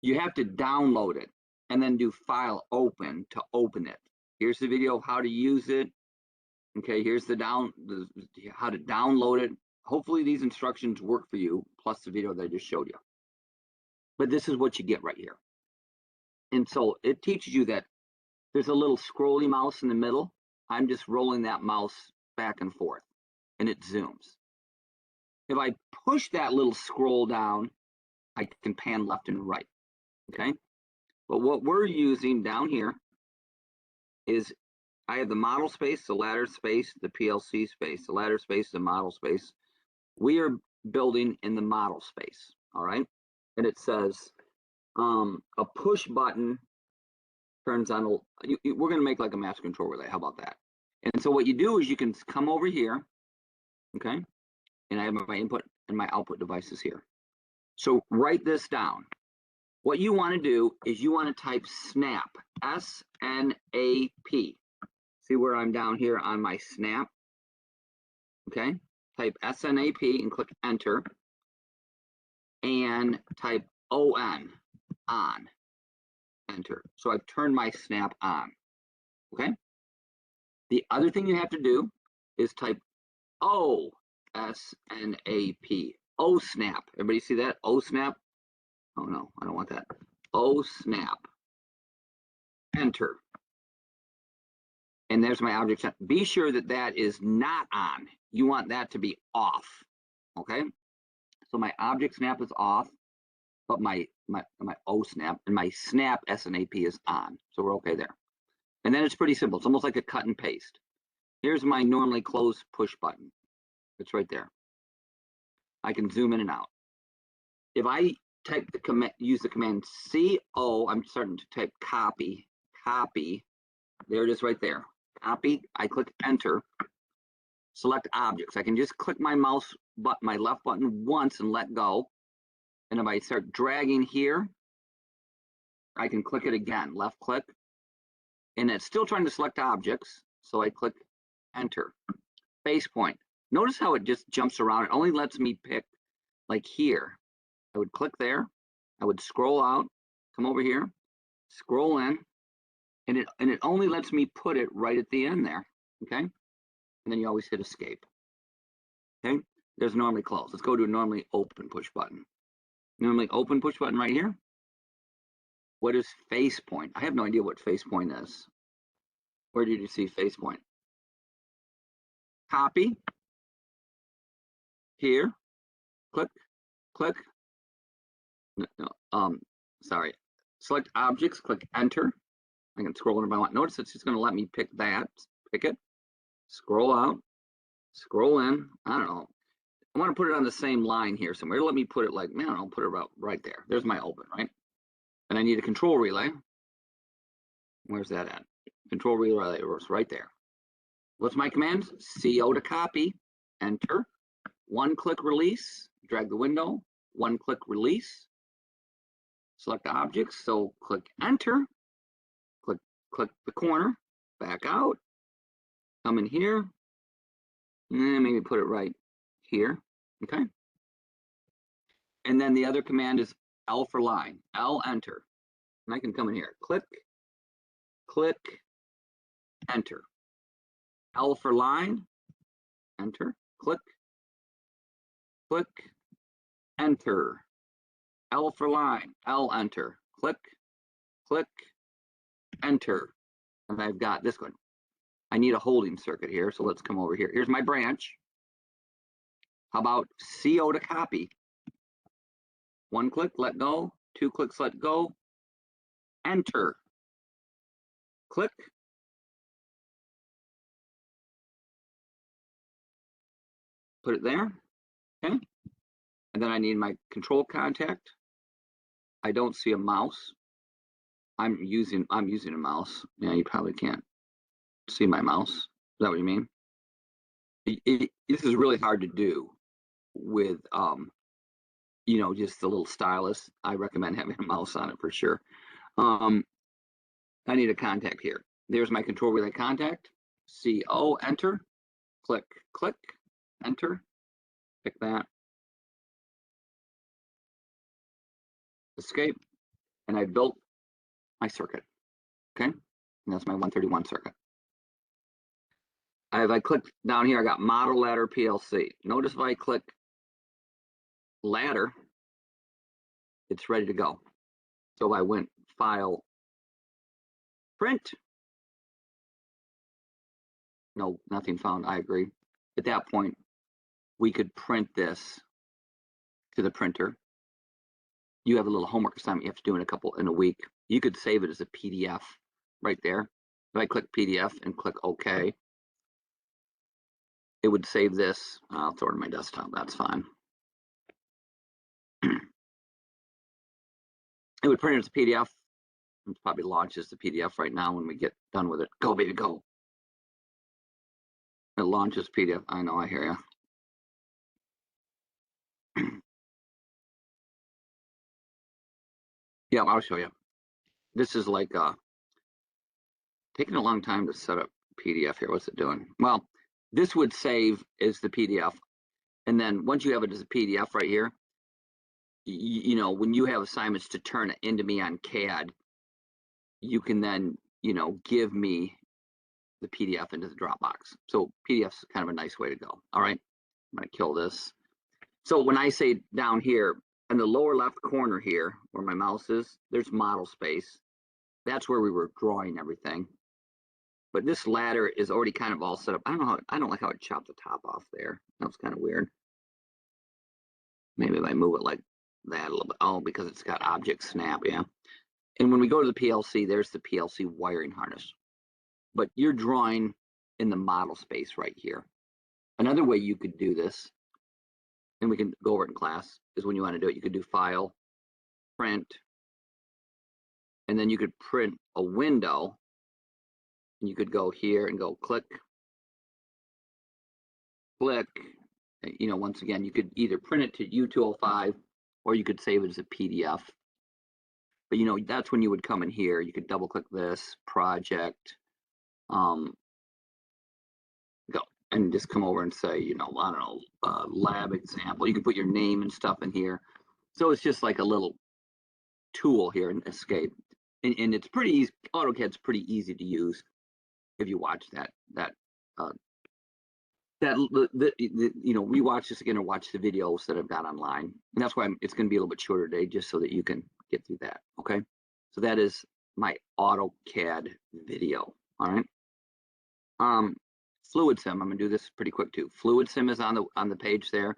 You have to download it and then do File Open to open it. Here's the video of how to use it. Okay, here's how to download it. Hopefully these instructions work for you, plus the video that I just showed you. But this is what you get right here. And so it teaches you that there's a little scrolly mouse in the middle. I'm just rolling that mouse back and forth, and it zooms. If I push that little scroll down, I can pan left and right, okay? But what we're using down here is I have the model space, the ladder space, the PLC space, the ladder space, the model space. We are building in the model space, all right? And it says a push button turns on, we're gonna make like a master control relay, how about that? And so what you do is you can come over here, okay? And I have my input and my output devices here. So write this down. What you wanna do is you wanna type SNAP, S-N-A-P. See where I'm down here on my SNAP, okay? Type SNAP and click enter, and type ON, on, enter. So I've turned my SNAP on, okay? The other thing you have to do is type O-S-N-A-P, O-SNAP. Everybody see that? O-SNAP? Oh no, I don't want that. O-SNAP, enter. And there's my object. Be sure that that is not on. You want that to be off, okay? So my object snap is off, but my O snap and my snap SNAP is on. So we're okay there. And then it's pretty simple. It's almost like a cut and paste. Here's my normally closed push button. It's right there. I can zoom in and out. If I type the command, use the command CO, I'm starting to type copy. There it is right there. Copy, I click enter, select objects. I can just click my mouse button, my left button once and let go. And if I start dragging here, I can click it again, left click. And it's still trying to select objects. So I click enter. Base point. Notice how it just jumps around. It only lets me pick like here. I would click there. I would scroll out, come over here, scroll in. And it only lets me put it right at the end there, okay? And then you always hit escape, okay? There's normally close. Let's go to a normally open push button, Normally open push button right here. What is face point? I have no idea what face point is. Where did you see face point? Copy. Here. Click. Click. No, sorry. Select objects. Click enter. I can scroll if I want. Notice it's just going to let me pick that. Pick it. Scroll out. Scroll in. I don't know. I want to put it on the same line here somewhere. Let me put it like, I don't know, put it about right there. There's my open, right? And I need a control relay. Where's that at? Control relay is right there. What's my command? CO to copy, enter, one click release, drag the window, one click release, select objects, so click enter, click the corner, back out, come in here, and maybe put it right here, okay? And then the other command is L for line, L enter. And I can come in here, click, click, enter. L for line, enter, click, click, enter. L for line, L enter, click, click, enter. And I've got this one. I need a holding circuit here, so let's come over here. Here's my branch. How about CO to copy? One click, let go, two clicks, let go, enter, click, put it there, okay? And then I need my control contact. I don't see a mouse. I'm using a mouse. Yeah, you probably can't see my mouse. Is that what you mean? This is really hard to do with you know, just the little stylus. I recommend having a mouse on it for sure. I need a contact here. There's my control relay contact. CO, enter, click, click, enter, pick that, escape, and I built my circuit, okay? And that's my 131 circuit. If I click down here, I got model ladder PLC. Notice if I click ladder, it's ready to go. So I went file, print. No, nothing found, I agree. At that point, we could print this to the printer. You have a little homework assignment you have to do in a week. You could save it as a PDF right there. If I click PDF and click OK, it would save this. I'll throw it on my desktop, that's fine. It would print it as a PDF. It probably launches the PDF right now when we get done with it. Go, baby, go. It launches PDF. I know, I hear you. Yeah, I'll show you. This is like taking a long time to set up PDF here. What's it doing? Well, this would save as the PDF. And then once you have it as a PDF right here, you know, when you have assignments to turn it into me on CAD, you can then, you know, give me the PDF into the Dropbox. So PDF is kind of a nice way to go. All right, I'm gonna kill this. So when I say down here in the lower left corner here, where my mouse is, there's model space. That's where we were drawing everything. But this ladder is already kind of all set up. I don't like how it chopped the top off there. That was kind of weird. Maybe if I move it like that a little bit. Oh, because it's got object snap, yeah. And when we go to the PLC, there's the PLC wiring harness. But you're drawing in the model space right here. Another way you could do this, and we can go over it in class, is when you want to do it, you could do file, print, and then you could print a window. And you could go here and go click, click. You know, once again, you could either print it to U205 or you could save it as a PDF. But you know, that's when you would come in here. You could double click this project, go and just come over and say, you know, I don't know, lab example. You can put your name and stuff in here. So it's just like a little tool here in Escape, and it's pretty easy. AutoCAD's pretty easy to use if you watch that that you know, rewatch this again or watch the videos that I've got online. And that's why it's going to be a little bit shorter today, just so that you can get through that. Okay. So that is my AutoCAD video. All right. Fluid Sim. I'm going to do this pretty quick too. Fluid Sim is on the page there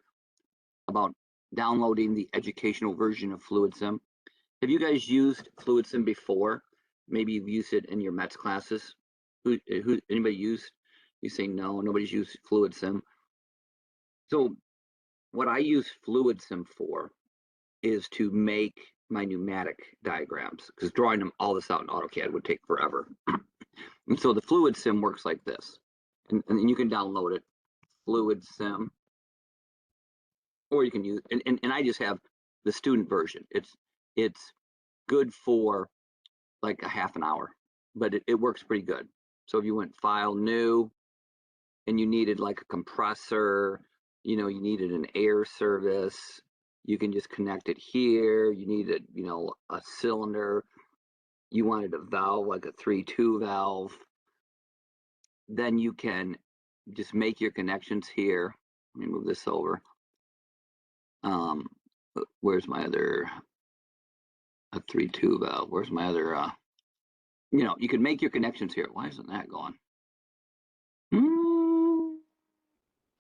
about downloading the educational version of Fluid Sim. Have you guys used Fluid Sim before? Maybe you've used it in your METS classes. Anybody used? You say no, nobody's used Fluid Sim. So what I use Fluid Sim for is to make my pneumatic diagrams, because drawing them all this out in AutoCAD would take forever. And so the Fluid Sim works like this, and you can download it, Fluid Sim, or you can use, and I just have the student version. It's good for like a half an hour, but it works pretty good. So if you went File, New, and you needed like a compressor, you know, you needed an air service, you can just connect it here. You needed, you know, a cylinder, you wanted a valve, like a 3-2 valve, then you can just make your connections here. Let me move this over. Where's my other, a 3-2 valve? Where's my other, you know, you can make your connections here. Why isn't that going?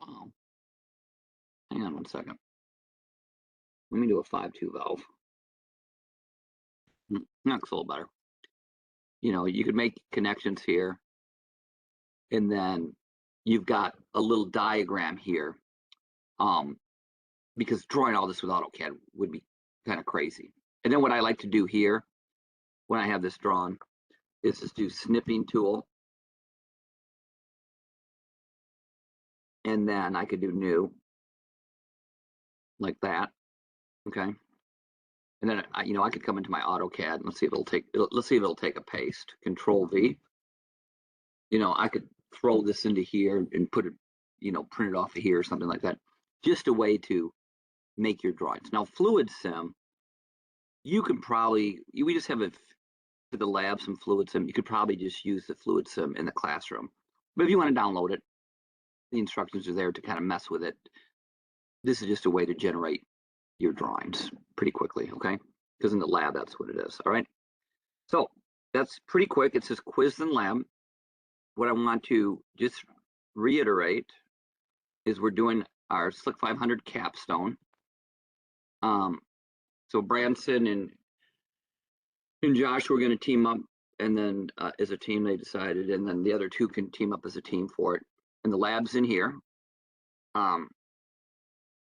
Oh, hang on 1 second. Let me do a 5-2 valve. That's a little better. You know, you could make connections here, and then you've got a little diagram here, because drawing all this with AutoCAD would be kind of crazy. And then what I like to do here, when I have this drawn, is just do snipping tool, and then I could do new, like that, okay? And then you know, I could come into my AutoCAD and let's see if it'll take a paste. Control V. You know, I could throw this into here and put it, you know, print it off of here or something like that. Just a way to make your drawings. Now, Fluid Sim, you can probably, we just have it for the lab, some Fluid Sim. You could probably just use the Fluid Sim in the classroom. But if you want to download it, the instructions are there to kind of mess with it. This is just a way to generate your drawings pretty quickly, okay? Because in the lab, that's what it is, all right? So that's pretty quick. It says quiz and lab. What I want to just reiterate is we're doing our Slick 500 capstone. So Branson and Josh were going to team up, and then as a team they decided, and then the other two can team up as a team for it. And the lab's in here. And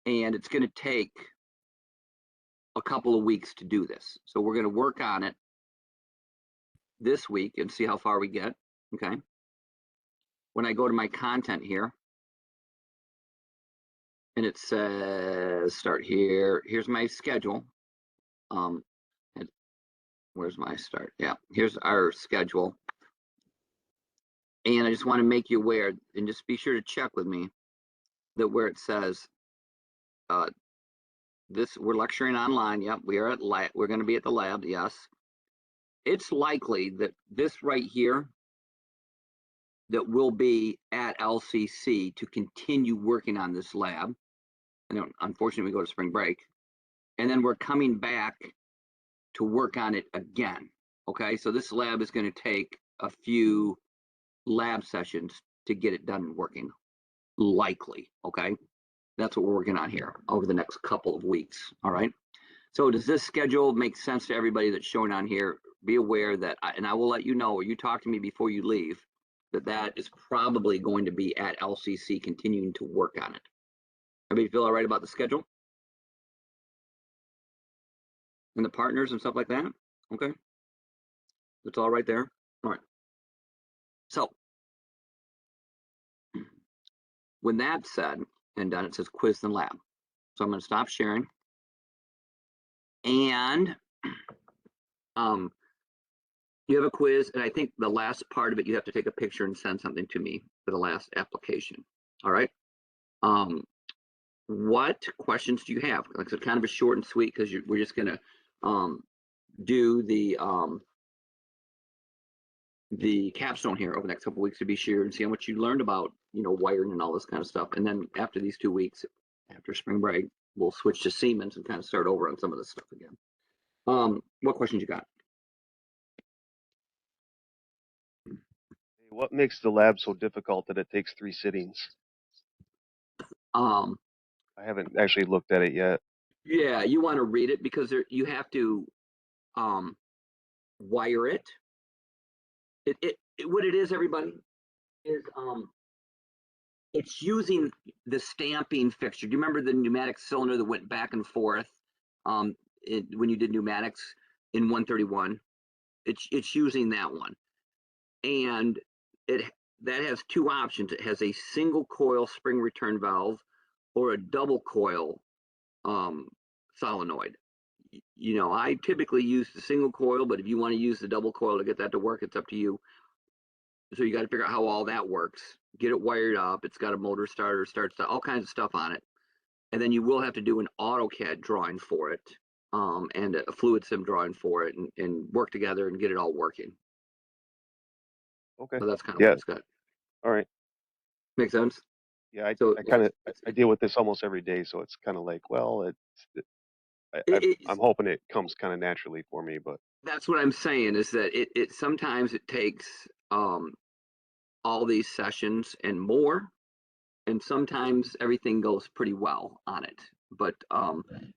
it's going to take a couple of weeks to do this. So we're going to work on it this week and see how far we get, okay? When I go to my content here, and it says start here, here's my schedule. Where's my start? Yeah, here's our schedule. And I just want to make you aware, and just be sure to check with me, that where it says this, we're lecturing online. Yep, we are at lab. We're going to be at the lab. Yes, it's likely that this right here, that we'll be at LCC to continue working on this lab. And then, unfortunately, we go to spring break, and then we're coming back to work on it again. Okay, so this lab is going to take a few lab sessions to get it done and working, likely. Okay, that's what we're working on here over the next couple of weeks. All right, so does this schedule make sense to everybody that's shown on here? Be aware that, and I will let you know, or you talk to me before you leave, that is probably going to be at LCC continuing to work on it. Everybody feel all right about the schedule and the partners and stuff like that? Okay, it's all right there. All right, so when that's said and done, it says quiz and lab. So I'm going to stop sharing, and you have a quiz, and I think the last part of it, you have to take a picture and send something to me for the last application. All right. What questions do you have? Like, it's kind of a short and sweet, because we're just going to do the capstone here over the next couple of weeks to be sure and see how much you learned about wiring and all this kind of stuff. And then after these 2 weeks, after spring break, we'll switch to Siemens and kind of start over on some of this stuff again. What questions you got? What makes the lab so difficult that it takes 3 sittings? Um, I haven't actually looked at it yet. yeah, you want to read it because you have to wire it. What it is, everybody, is it's using the stamping fixture. Do you remember the pneumatic cylinder that went back and forth when you did pneumatics in 131? It's using that one, and that has 2 options. It has a single coil spring return valve or a double coil solenoid. I typically use the single coil, but if you want to use the double coil to get that to work, it's up to you. So you got to figure out how all that works. Get it wired up. It's got a motor starter, all kinds of stuff on it. And then you will have to do an AutoCAD drawing for it, and a fluid sim drawing for it, and work together and get it all working. Okay. So that's kind of what it's got. All right. Make sense? Yeah, So I deal with this almost every day, so it's kind of like, well, I'm hoping it comes kind of naturally for me, but that's what I'm saying is that it sometimes it takes all these sessions and more, and sometimes everything goes pretty well on it. But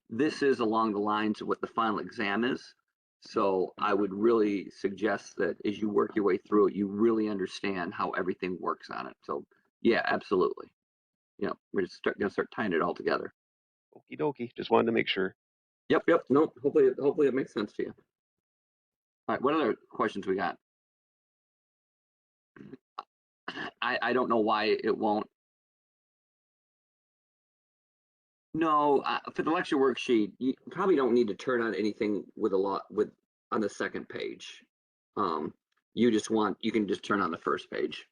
this is along the lines of what the final exam is. So I would really suggest that as you work your way through it, you really understand how everything works on it. So yeah, absolutely. We're just gonna start tying it all together. okie dokie. Just wanted to make sure. Yep. No, hopefully it makes sense to you. All right, what other questions we got? I don't know why it won't. No, for the lecture worksheet, you probably don't need to turn on anything on the second page. You can just turn on the first page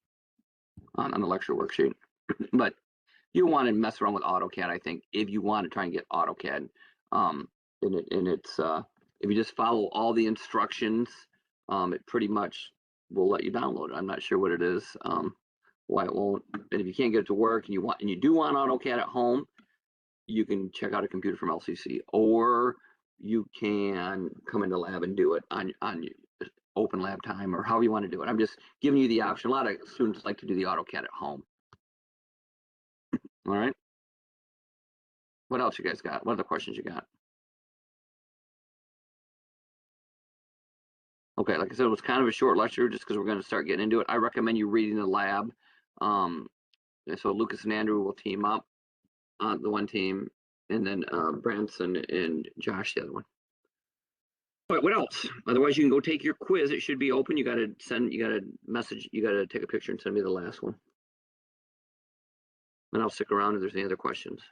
on the lecture worksheet. But you want to mess around with AutoCAD, I think, if you want to try and get AutoCAD. If you just follow all the instructions, it pretty much will let you download it. I'm not sure what it is, why it won't. And if you can't get it to work and you do want AutoCAD at home, you can check out a computer from LCC, or you can come into lab and do it on open lab time, or however you want to do it. I'm just giving you the option. A lot of students like to do the AutoCAD at home. All right. What else you guys got? What other questions you got? Okay, like I said, it was kind of a short lecture just because we're going to start getting into it. I recommend you reading the lab. So Lucas and Andrew will team up on the one team, and then Branson and Josh the other one. All right, what else? Otherwise, you can go take your quiz. It should be open. You got to take a picture and send me the last one. And I'll stick around if there's any other questions.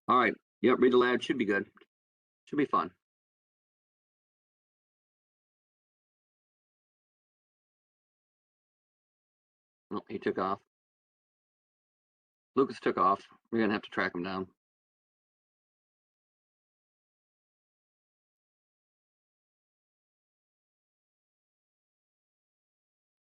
All right. Yep, read the lab. Should be good. Should be fun. Oh, he took off. Lucas took off. We're going to have to track him down.